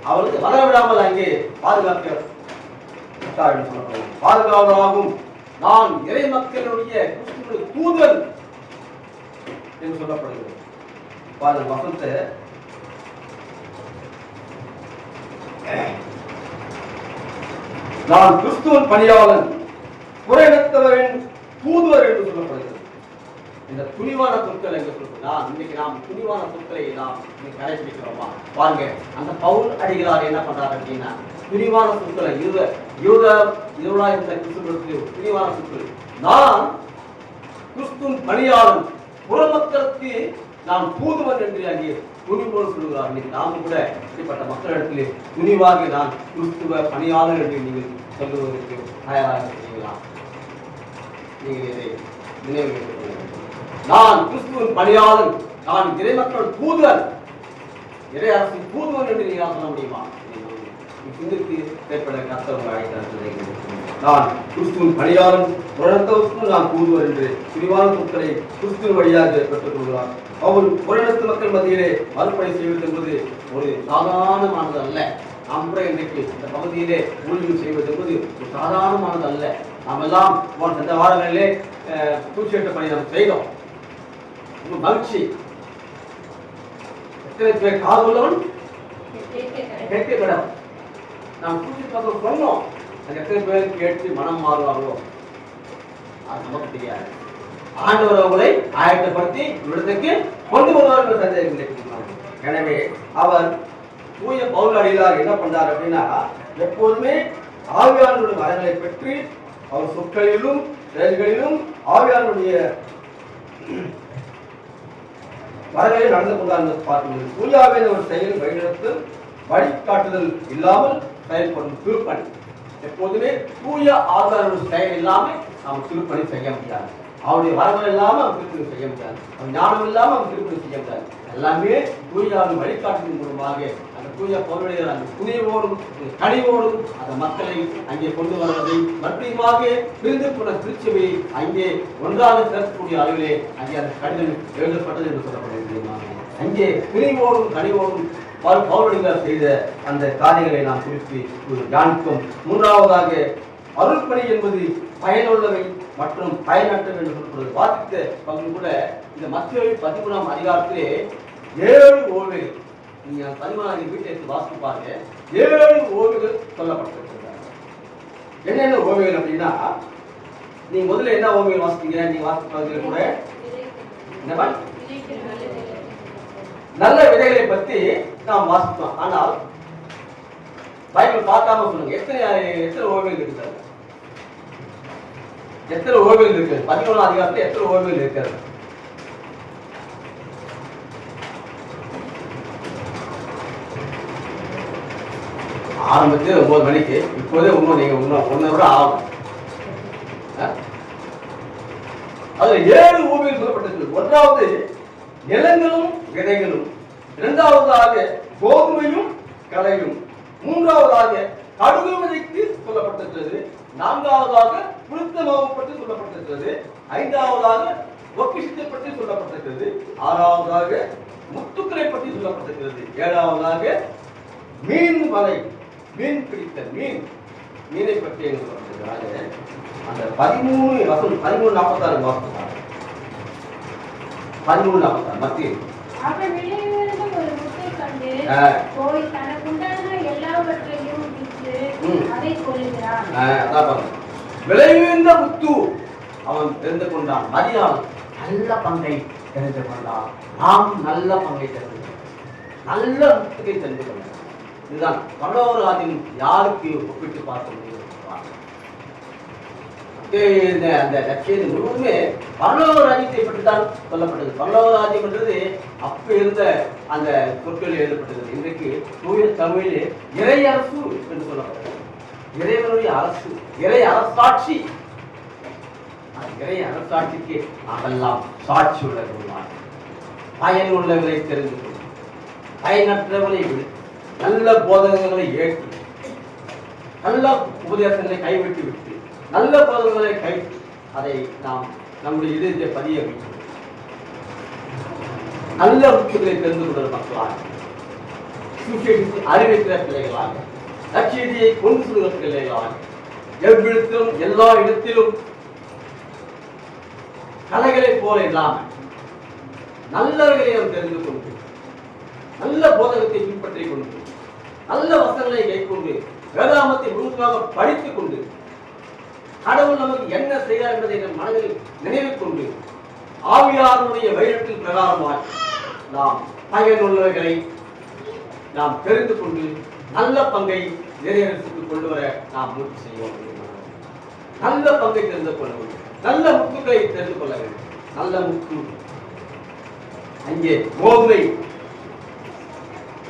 அவருக்கு வளர விடாமல் அங்கே பாதுகாவலாகும் நான் இறை மக்களுடைய தூதன் என்று சொல்லப்படுகிறது. வசந்த நான் கிறிஸ்துவன் பணியாளன் குறைநத்தவரின் தூதுவர் என்று சொல்லப்படுகிறது. இந்த துணிவான சொற்கள் எங்க சொல்றோம். இன்னைக்கு நாம் துணிவான சொற்களை நாம் கடைபிடிக்கிறோமா பாருங்க. அந்த பவுல் அடிகளார் என்ன பண்றாரு அப்படின்னா துணிவான சொற்களை இருந்த கிறிஸ்துவனுக்கு துணிவான சொற்கள். நான் கிறிஸ்துவின் பணியாளன் புறமக்களுக்கு நான் தூதுவன் என்று அங்கே துணிவோடு சொல்லுகிறார். இன்னைக்கு நாமும் கூட இப்படிப்பட்ட மக்களிடத்திலே துணிவாக நான் கிறிஸ்துவ பணியாளர் என்று நீங்கள் சொல்லுவதற்கு தயாராக செய்யலாம். நீங்கள் இதை நினைவு நான் கிறிஸ்துவின் பணியாளன், நான் இறை மக்கள் தூதன், இறை அரசின் தூதுவன் என்று நீங்கள் சொல்ல முடியுமா? சிந்தித்து செயற்பட கர்த்தர் அழைத்தார். நான் கிறிஸ்துவின் பணியாளன், புறநத்தவருக்கும் நான் தூதுவர் என்று பிரிவான சொற்களை கிறிஸ்துவின் வழியாக பெற்றுக் கொள்கிறார். அவர் புறநத்து மக்கள் மத்தியிலே மறுபடை செய்வது என்பது ஒரு சாதாரணமானது அல்ல. நாம் கூட இன்றைக்கு இந்த பகுதியிலே ஊழியம் செய்வது என்பது ஒரு சாதாரணமானது அல்ல. நாம் எல்லாம் சென்ற வாரங்களிலே தூச்சிட்ட பணி நாம் செய்தோம். மகிழ்ச்சி. எத்தனை பேர் காதுள்ளவன் கேட்க விடம். நாம் தூச்சி பக்கம் சொன்னோம். அது எத்தனை பேர் கேட்டு மனம் மாறுவார்களோ அது நமக்கு தெரியாது. ஆண்டவர் அவர்களை ஆயத்தப்படுத்தி விடத்துக்கு கொண்டு வருவார்கள் சந்தேகம். எனவே அவர் தூய பவுல் அடிகளார் என்ன பண்றார் அப்படின்னா எப்போதுமே ஆவியானுடைய வரங்களை பெற்று அவர் சொற்களிலும் செயல்களிலும் ஆவியானுடைய வரங்களை நடந்து கொண்டார் பார்க்கிறது. தூயாவின் ஒரு செயல் வழிநடத்தல் வழிகாட்டுதல் இல்லாமல் செயல்படும் திருப்பணி. எப்போதுமே தூய ஆவியானுடைய செயல் இல்லாமல் நாம் திருப்பணி செய்ய முடியாது. அவருடைய வரங்கள் இல்லாமல் அவன் திருப்பணி செய்ய முடியாது. அவன் ஞானம் இல்லாமல் அவன் திருப்பணி செய்ய முடியாது. எல்லாமே தூயாவின் வழிகாட்டுதல் மூலமாக அந்த தூய பொருளுடைய அந்த துணிவோடும் கனிவோடும் அந்த மக்களை அங்கே கொண்டு வருவதை மற்றமாக பிரிந்து போன திருச்சபையை அங்கே ஒன்றாக சேர்க்கக்கூடிய அளவிலே அங்கே அந்த கடிதம் எழுதப்பட்டது என்று சொல்லப்படுகிறது. அங்கே துணிவோடும் கனிவோடும் பவுலடிகளார் செய்த அந்த காரியங்களை நாம் குறித்து தியானித்தோம். மூன்றாவதாக அருள்பணி என்பது பயனுள்ளவை மற்றும் பயனற்றவை என்று சொல்லப்படுவது. வாசித்த பகுதி கூட இந்த மத்தேயு 13ஆம் அதிகாரத்திலே 7 ஓமைகள், நீங்க 13ஆம் வீட்டை எடுத்து வாசித்து பாருங்க. 7 ஓமைகள் சொல்லப்பட்டிருக்கிறார். என்னென்ன ஓமைகள் அப்படின்னா நீங்க முதல்ல என்ன ஓமைகள் வாசிப்பீங்க? நீங்க வாசித்த பகுதியில் கூட நல்ல விதைகளை பற்றி நாம் வாசிப்போம். ஆனால் பைபிள் பார்க்காம சொல்லுங்க, எத்தனை ஓமைகள் இருக்கிறது? எத்தனை ஓமைகள் இருக்கு? 11ஆம் அதிகாரத்தில் எத்தனை ஓமைகள் இருக்கிறது? ஆரம்பத்தில் 9 மணிக்கு, இப்போதே நீங்க 1 விட ஆகும். அதுல 7 ஓமைகள் சொல்லப்பட்டிருக்கு. ஒன்றாவது நிலங்களும் விதைகளும், இரண்டாவதாக கோதுமையும் களையும், மூன்றாவதாக கடுகு விதைக்கு சொல்லப்பட்டிருக்கிறது, நான்காவதாக புளித்த மாவு பற்றி சொல்லப்பட்டிருக்கிறது, ஐந்தாவதாக பொக்கிஷத்தை பற்றி சொல்லப்பட்டிருக்கிறது, ஆறாவதாக முத்துக்களை பற்றி சொல்லப்பட்டிருக்கிறது, ஏழாவதாக மீன் வலை, மீன் பிடித்தல், மீன் மீனை பற்றி என்று சொல்றதுனால அந்த 13:46 வாசித்தாங்க. 13:46 மத்திய அவன் விலையுயர்ந்த ஒரு முத்தை கண்டு போய் தனக்குண்டான எல்லாவற்றையும் விற்று அதை கொள்கிறான். அதான் பாருங்க, விலையுயர்ந்த முத்து அவன் தெரிந்து கொண்டான். மரியாள் நல்ல பங்கை தெரிந்து கொண்டான். நாம் நல்ல பங்கை தெரிந்து கொண்டான். நல்ல முத்துக்கை தெரிந்து கொண்டான். இதுதான் பரலோகராஜ்யம் யாருக்கு ஒப்பிட்டு பார்க்க முடியும்? அந்த லட்சியம் முழுவதுமே பரலோக ராஜ்யத்தை பற்றி தான் சொல்லப்பட்டது. பரலோக ராஜ்யம் என்றது அப்ப இருந்த அந்த சொற்களில் எழுதப்பட்டது. இன்றைக்கு தூய தமிழிலே இறை அரசு என்று சொல்லப்பட்டது. இறைவனுடைய அரசு, இறை அரசாட்சி. இறை அரசாட்சிக்கு நாமெல்லாம் சாட்சி உள்ளவர்களாக பயன் உள்ளவரை தெரிந்து கொள்ளும், பயனற்றவரை விடு, நல்ல போதகங்களை ஏற்று, நல்ல உபதேசங்களை கைவிட்டு விட்டு, நல்ல போதகங்களை கைவிட்டு அதை நாம் நம்முடைய இதயத்தை பதிய வைக்கும் நல்ல முத்துக்களை தெரிந்து கொள்கிற மக்களாக, சுவிசேஷத்தை அறிவிக்கிற பிள்ளைகளாக, நற்செய்தியை கொண்டு செல்கிற பிள்ளைகளாக, எவ்விடத்திலும் எல்லா இடத்திலும் கலைகளை போல இல்லாமல் நல்லவர்களை நாம் தெரிந்து கொண்டு, நல்ல போதகத்தை பின்பற்றிக் கொண்டு, நல்ல வசனங்களை கைக்கொண்டு, வேதாமத்தை முழுமையாக படித்துக் கொண்டு, கடவுள் நமக்கு என்ன செய்தார் என்பதை நம் மனதில் நினைவில் கொண்டு, ஆவியாருடைய வழிநடத்தில் பிரகாரமாய் நாம் பயனுள்ளவர்களை நாம் தெரிந்து கொண்டு நல்ல பங்கை நிறைவேற்றுக்கு கொண்டு வர நாம் முயற்சி செய்வோம். நல்ல பங்கை தெரிந்து கொள்ள வேண்டும். நல்ல முத்துக்களை தெரிந்து கொள்ள வேண்டும். நல்ல முத்து அங்கே கோதுமை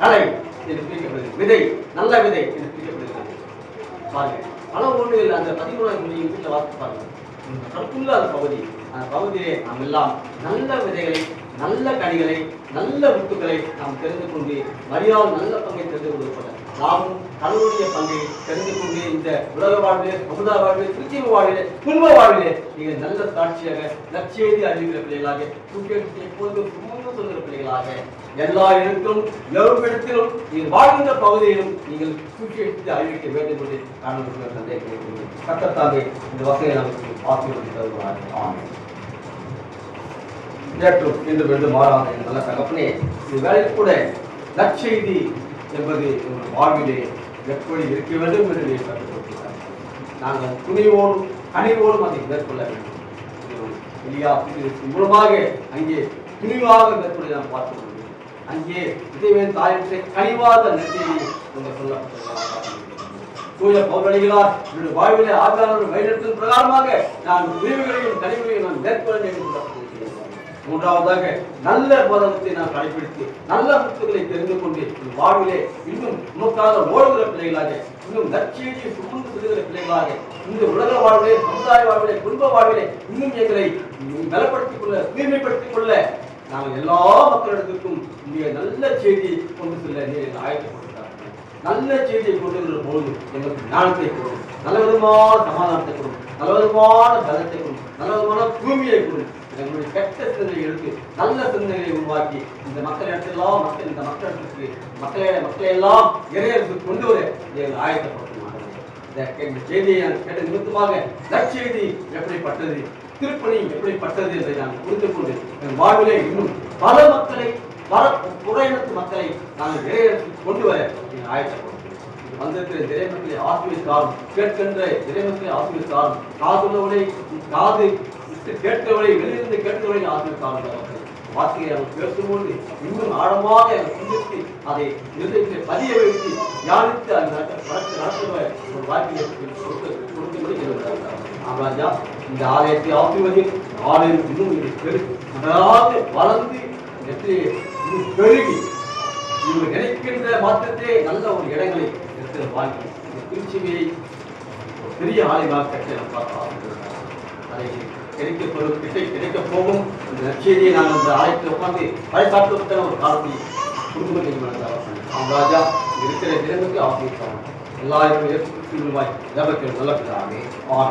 களை என்று பிரிக்கப்படுகிறது. விதை, நல்ல விதை என்று பிரிக்கப்படுகிறது. பாருங்க, பல ஒன்றுகள் அந்த 13ஆம் வீட்டில் வாசித்து பாருங்க. கற்புள்ள அந்த பகுதியிலே நாம் எல்லாம் நல்ல விதைகளை, நல்ல கனிகளை, நல்ல முத்துக்களை நாம் தெரிந்து கொண்டு, மரியாள் நல்ல பங்கை தெரிந்து கொண்டு, நாமும் கடவுளுடைய பங்கை தெரிந்து கொண்டு இந்த உலக வாழ்விலே, சமுதாய வாழ்விலே, கிறிஸ்தவ வாழ்விலே, குடும்ப வாழ்விலே நீங்கள் நல்ல சாட்சியாக நற்செய்தி அறிவிக்கிற பிள்ளைகளாக, எப்பொழுதும் சுமந்து சொல்கிற பிள்ளைகளாக, எல்லா இடத்திலும் எவ்விடத்திலும் நீங்கள் வாழ்கின்ற பகுதியிலும் நீங்கள் சுவிசேஷத்தை அறிவிக்க வேண்டும் என்று காரணம் சந்தேகம் கர்த்தர் இந்த வகையை நமக்கு ஆசீர்வதித்து தருவார். ஆமென். நேற்றும் இன்று வேண்டும் மாறாத நல்ல தகப்பனே, இது வேலையில் கூட நற்செய்தி என்பது உங்கள் வாழ்விலே எப்படி இருக்க வேண்டும் என்று கற்றுக் கொடுக்கிறார். நாங்கள் துணிவோடும் கனிவோடும் அதை மேற்கொள்ள வேண்டும். இல்லையா, மூலமாக அங்கே துணிவாக மேற்கொள்ள நாம் பார்க்க முடியும். அங்கே இதைவேன் தாயத்தை கனிவாத நற்செய்தியை நீங்கள் சொல்லப்பட்ட தூய பௌரணிகளார் என்னுடைய வாழ்விலே ஆதாரம் வழிநடத்தும் பிரகாரமாக நான் பிரிவுகளையும் கனிவுகளையும் நான் மேற்கொள்ள வேண்டும். மூன்றாவதாக நல்ல போதகத்தை நாம் கடைபிடித்து நல்ல முத்துக்களை தெரிந்து கொண்டு வாழ்விலே இன்னும் உமக்காக ஓடுகிற பிள்ளைகளாக, இன்னும் நற்செய்தியை சுமந்து செல்கிற பிள்ளைகளாக, இந்த உலக வாழ்விலே, சமுதாய வாழ்விலே, குடும்ப வாழ்விலே இன்னும் எங்களை பலப்படுத்திக் கொள்ள, தூய்மைப்படுத்திக் கொள்ள நாங்கள் எல்லா மக்களிடத்திற்கும் இங்கே நல்ல செய்தியை கொண்டு செல்ல நீங்கள் ஆயத்தப்படுத்தார்கள். நல்ல செய்தியை கொண்டு வருகிற பொழுது எங்களுக்கு ஞானத்தை கொடுக்கும், நல்ல விதமான சமாதானத்தை கொடுக்கும், நல்ல விதமான பலத்தை கொடுக்கும், நல்ல விதமான தூய்மையை கொடுக்கும். எங்களுடைய கெட்ட சிந்தனைகளை எடுத்து நல்ல சிந்தனைகளை உருவாக்கி இந்த மக்களிடத்தெல்லாம் இந்த மக்களிடத்திற்கு மக்களை எல்லாம் இறையர்களுக்கு கொண்டு வர எங்கள் ஆயத்தப்படுத்தும். இந்த செய்தியை கேட்ட நிமித்தமாக நற்செய்தி எப்படிப்பட்டது, திருப்பணி எப்படிப்பட்டது என்பதை நான் புரிந்து கொண்டு என் வாழ்விலே இன்னும் பல மக்களை, பல புறையினத்து மக்களை நாங்கள் இறையர்களுக்கு கொண்டு வர எங்கள் ஆயத்தப்படுத்தும். வந்திருக்கிற இறைமக்களை ஆசிரியத்தாரும், கேட்கின்ற இறைமக்களை ஆசிரியத்தாரும், காதுள்ளவரை காது கேட்கவரை, வெளியிருந்து கேட்கவரை ஆசிரியத்தார்கள் வார்த்தையை அவர் பேசும்போது இன்னும் ஆழமாக சிந்தித்து அதை நிர்ணயித்து பதிய வைத்து தியானித்து நடத்துகிற ஒரு வார்த்தையை கொடுக்கும்படி ராஜா இந்த ஆலயத்தை ஆசிர்வதியும். ஆலயம் இன்னும் நன்றாக வளர்ந்து இன்னும் பெருகி இவங்க நினைக்கின்ற மாற்றத்திலே நல்ல ஒரு இடங்களை இருக்கிற வாழ்க்கை இந்த திருச்சியை ஒரு பெரிய ஆலயமாக கட்ட பார்க்கலாம். அதை கிடைக்க போகும் இந்த நற்செய்தியை நாங்கள் இந்த ஆலயத்தில் உட்கார்ந்து பழைய ஒரு காலத்தை குடும்பத்தை ராஜா இருக்கிற தினமுக்கு ஆசிரியர் எல்லாரும் ஜபத்தில் நல்ல பிள்ளாமே ஆக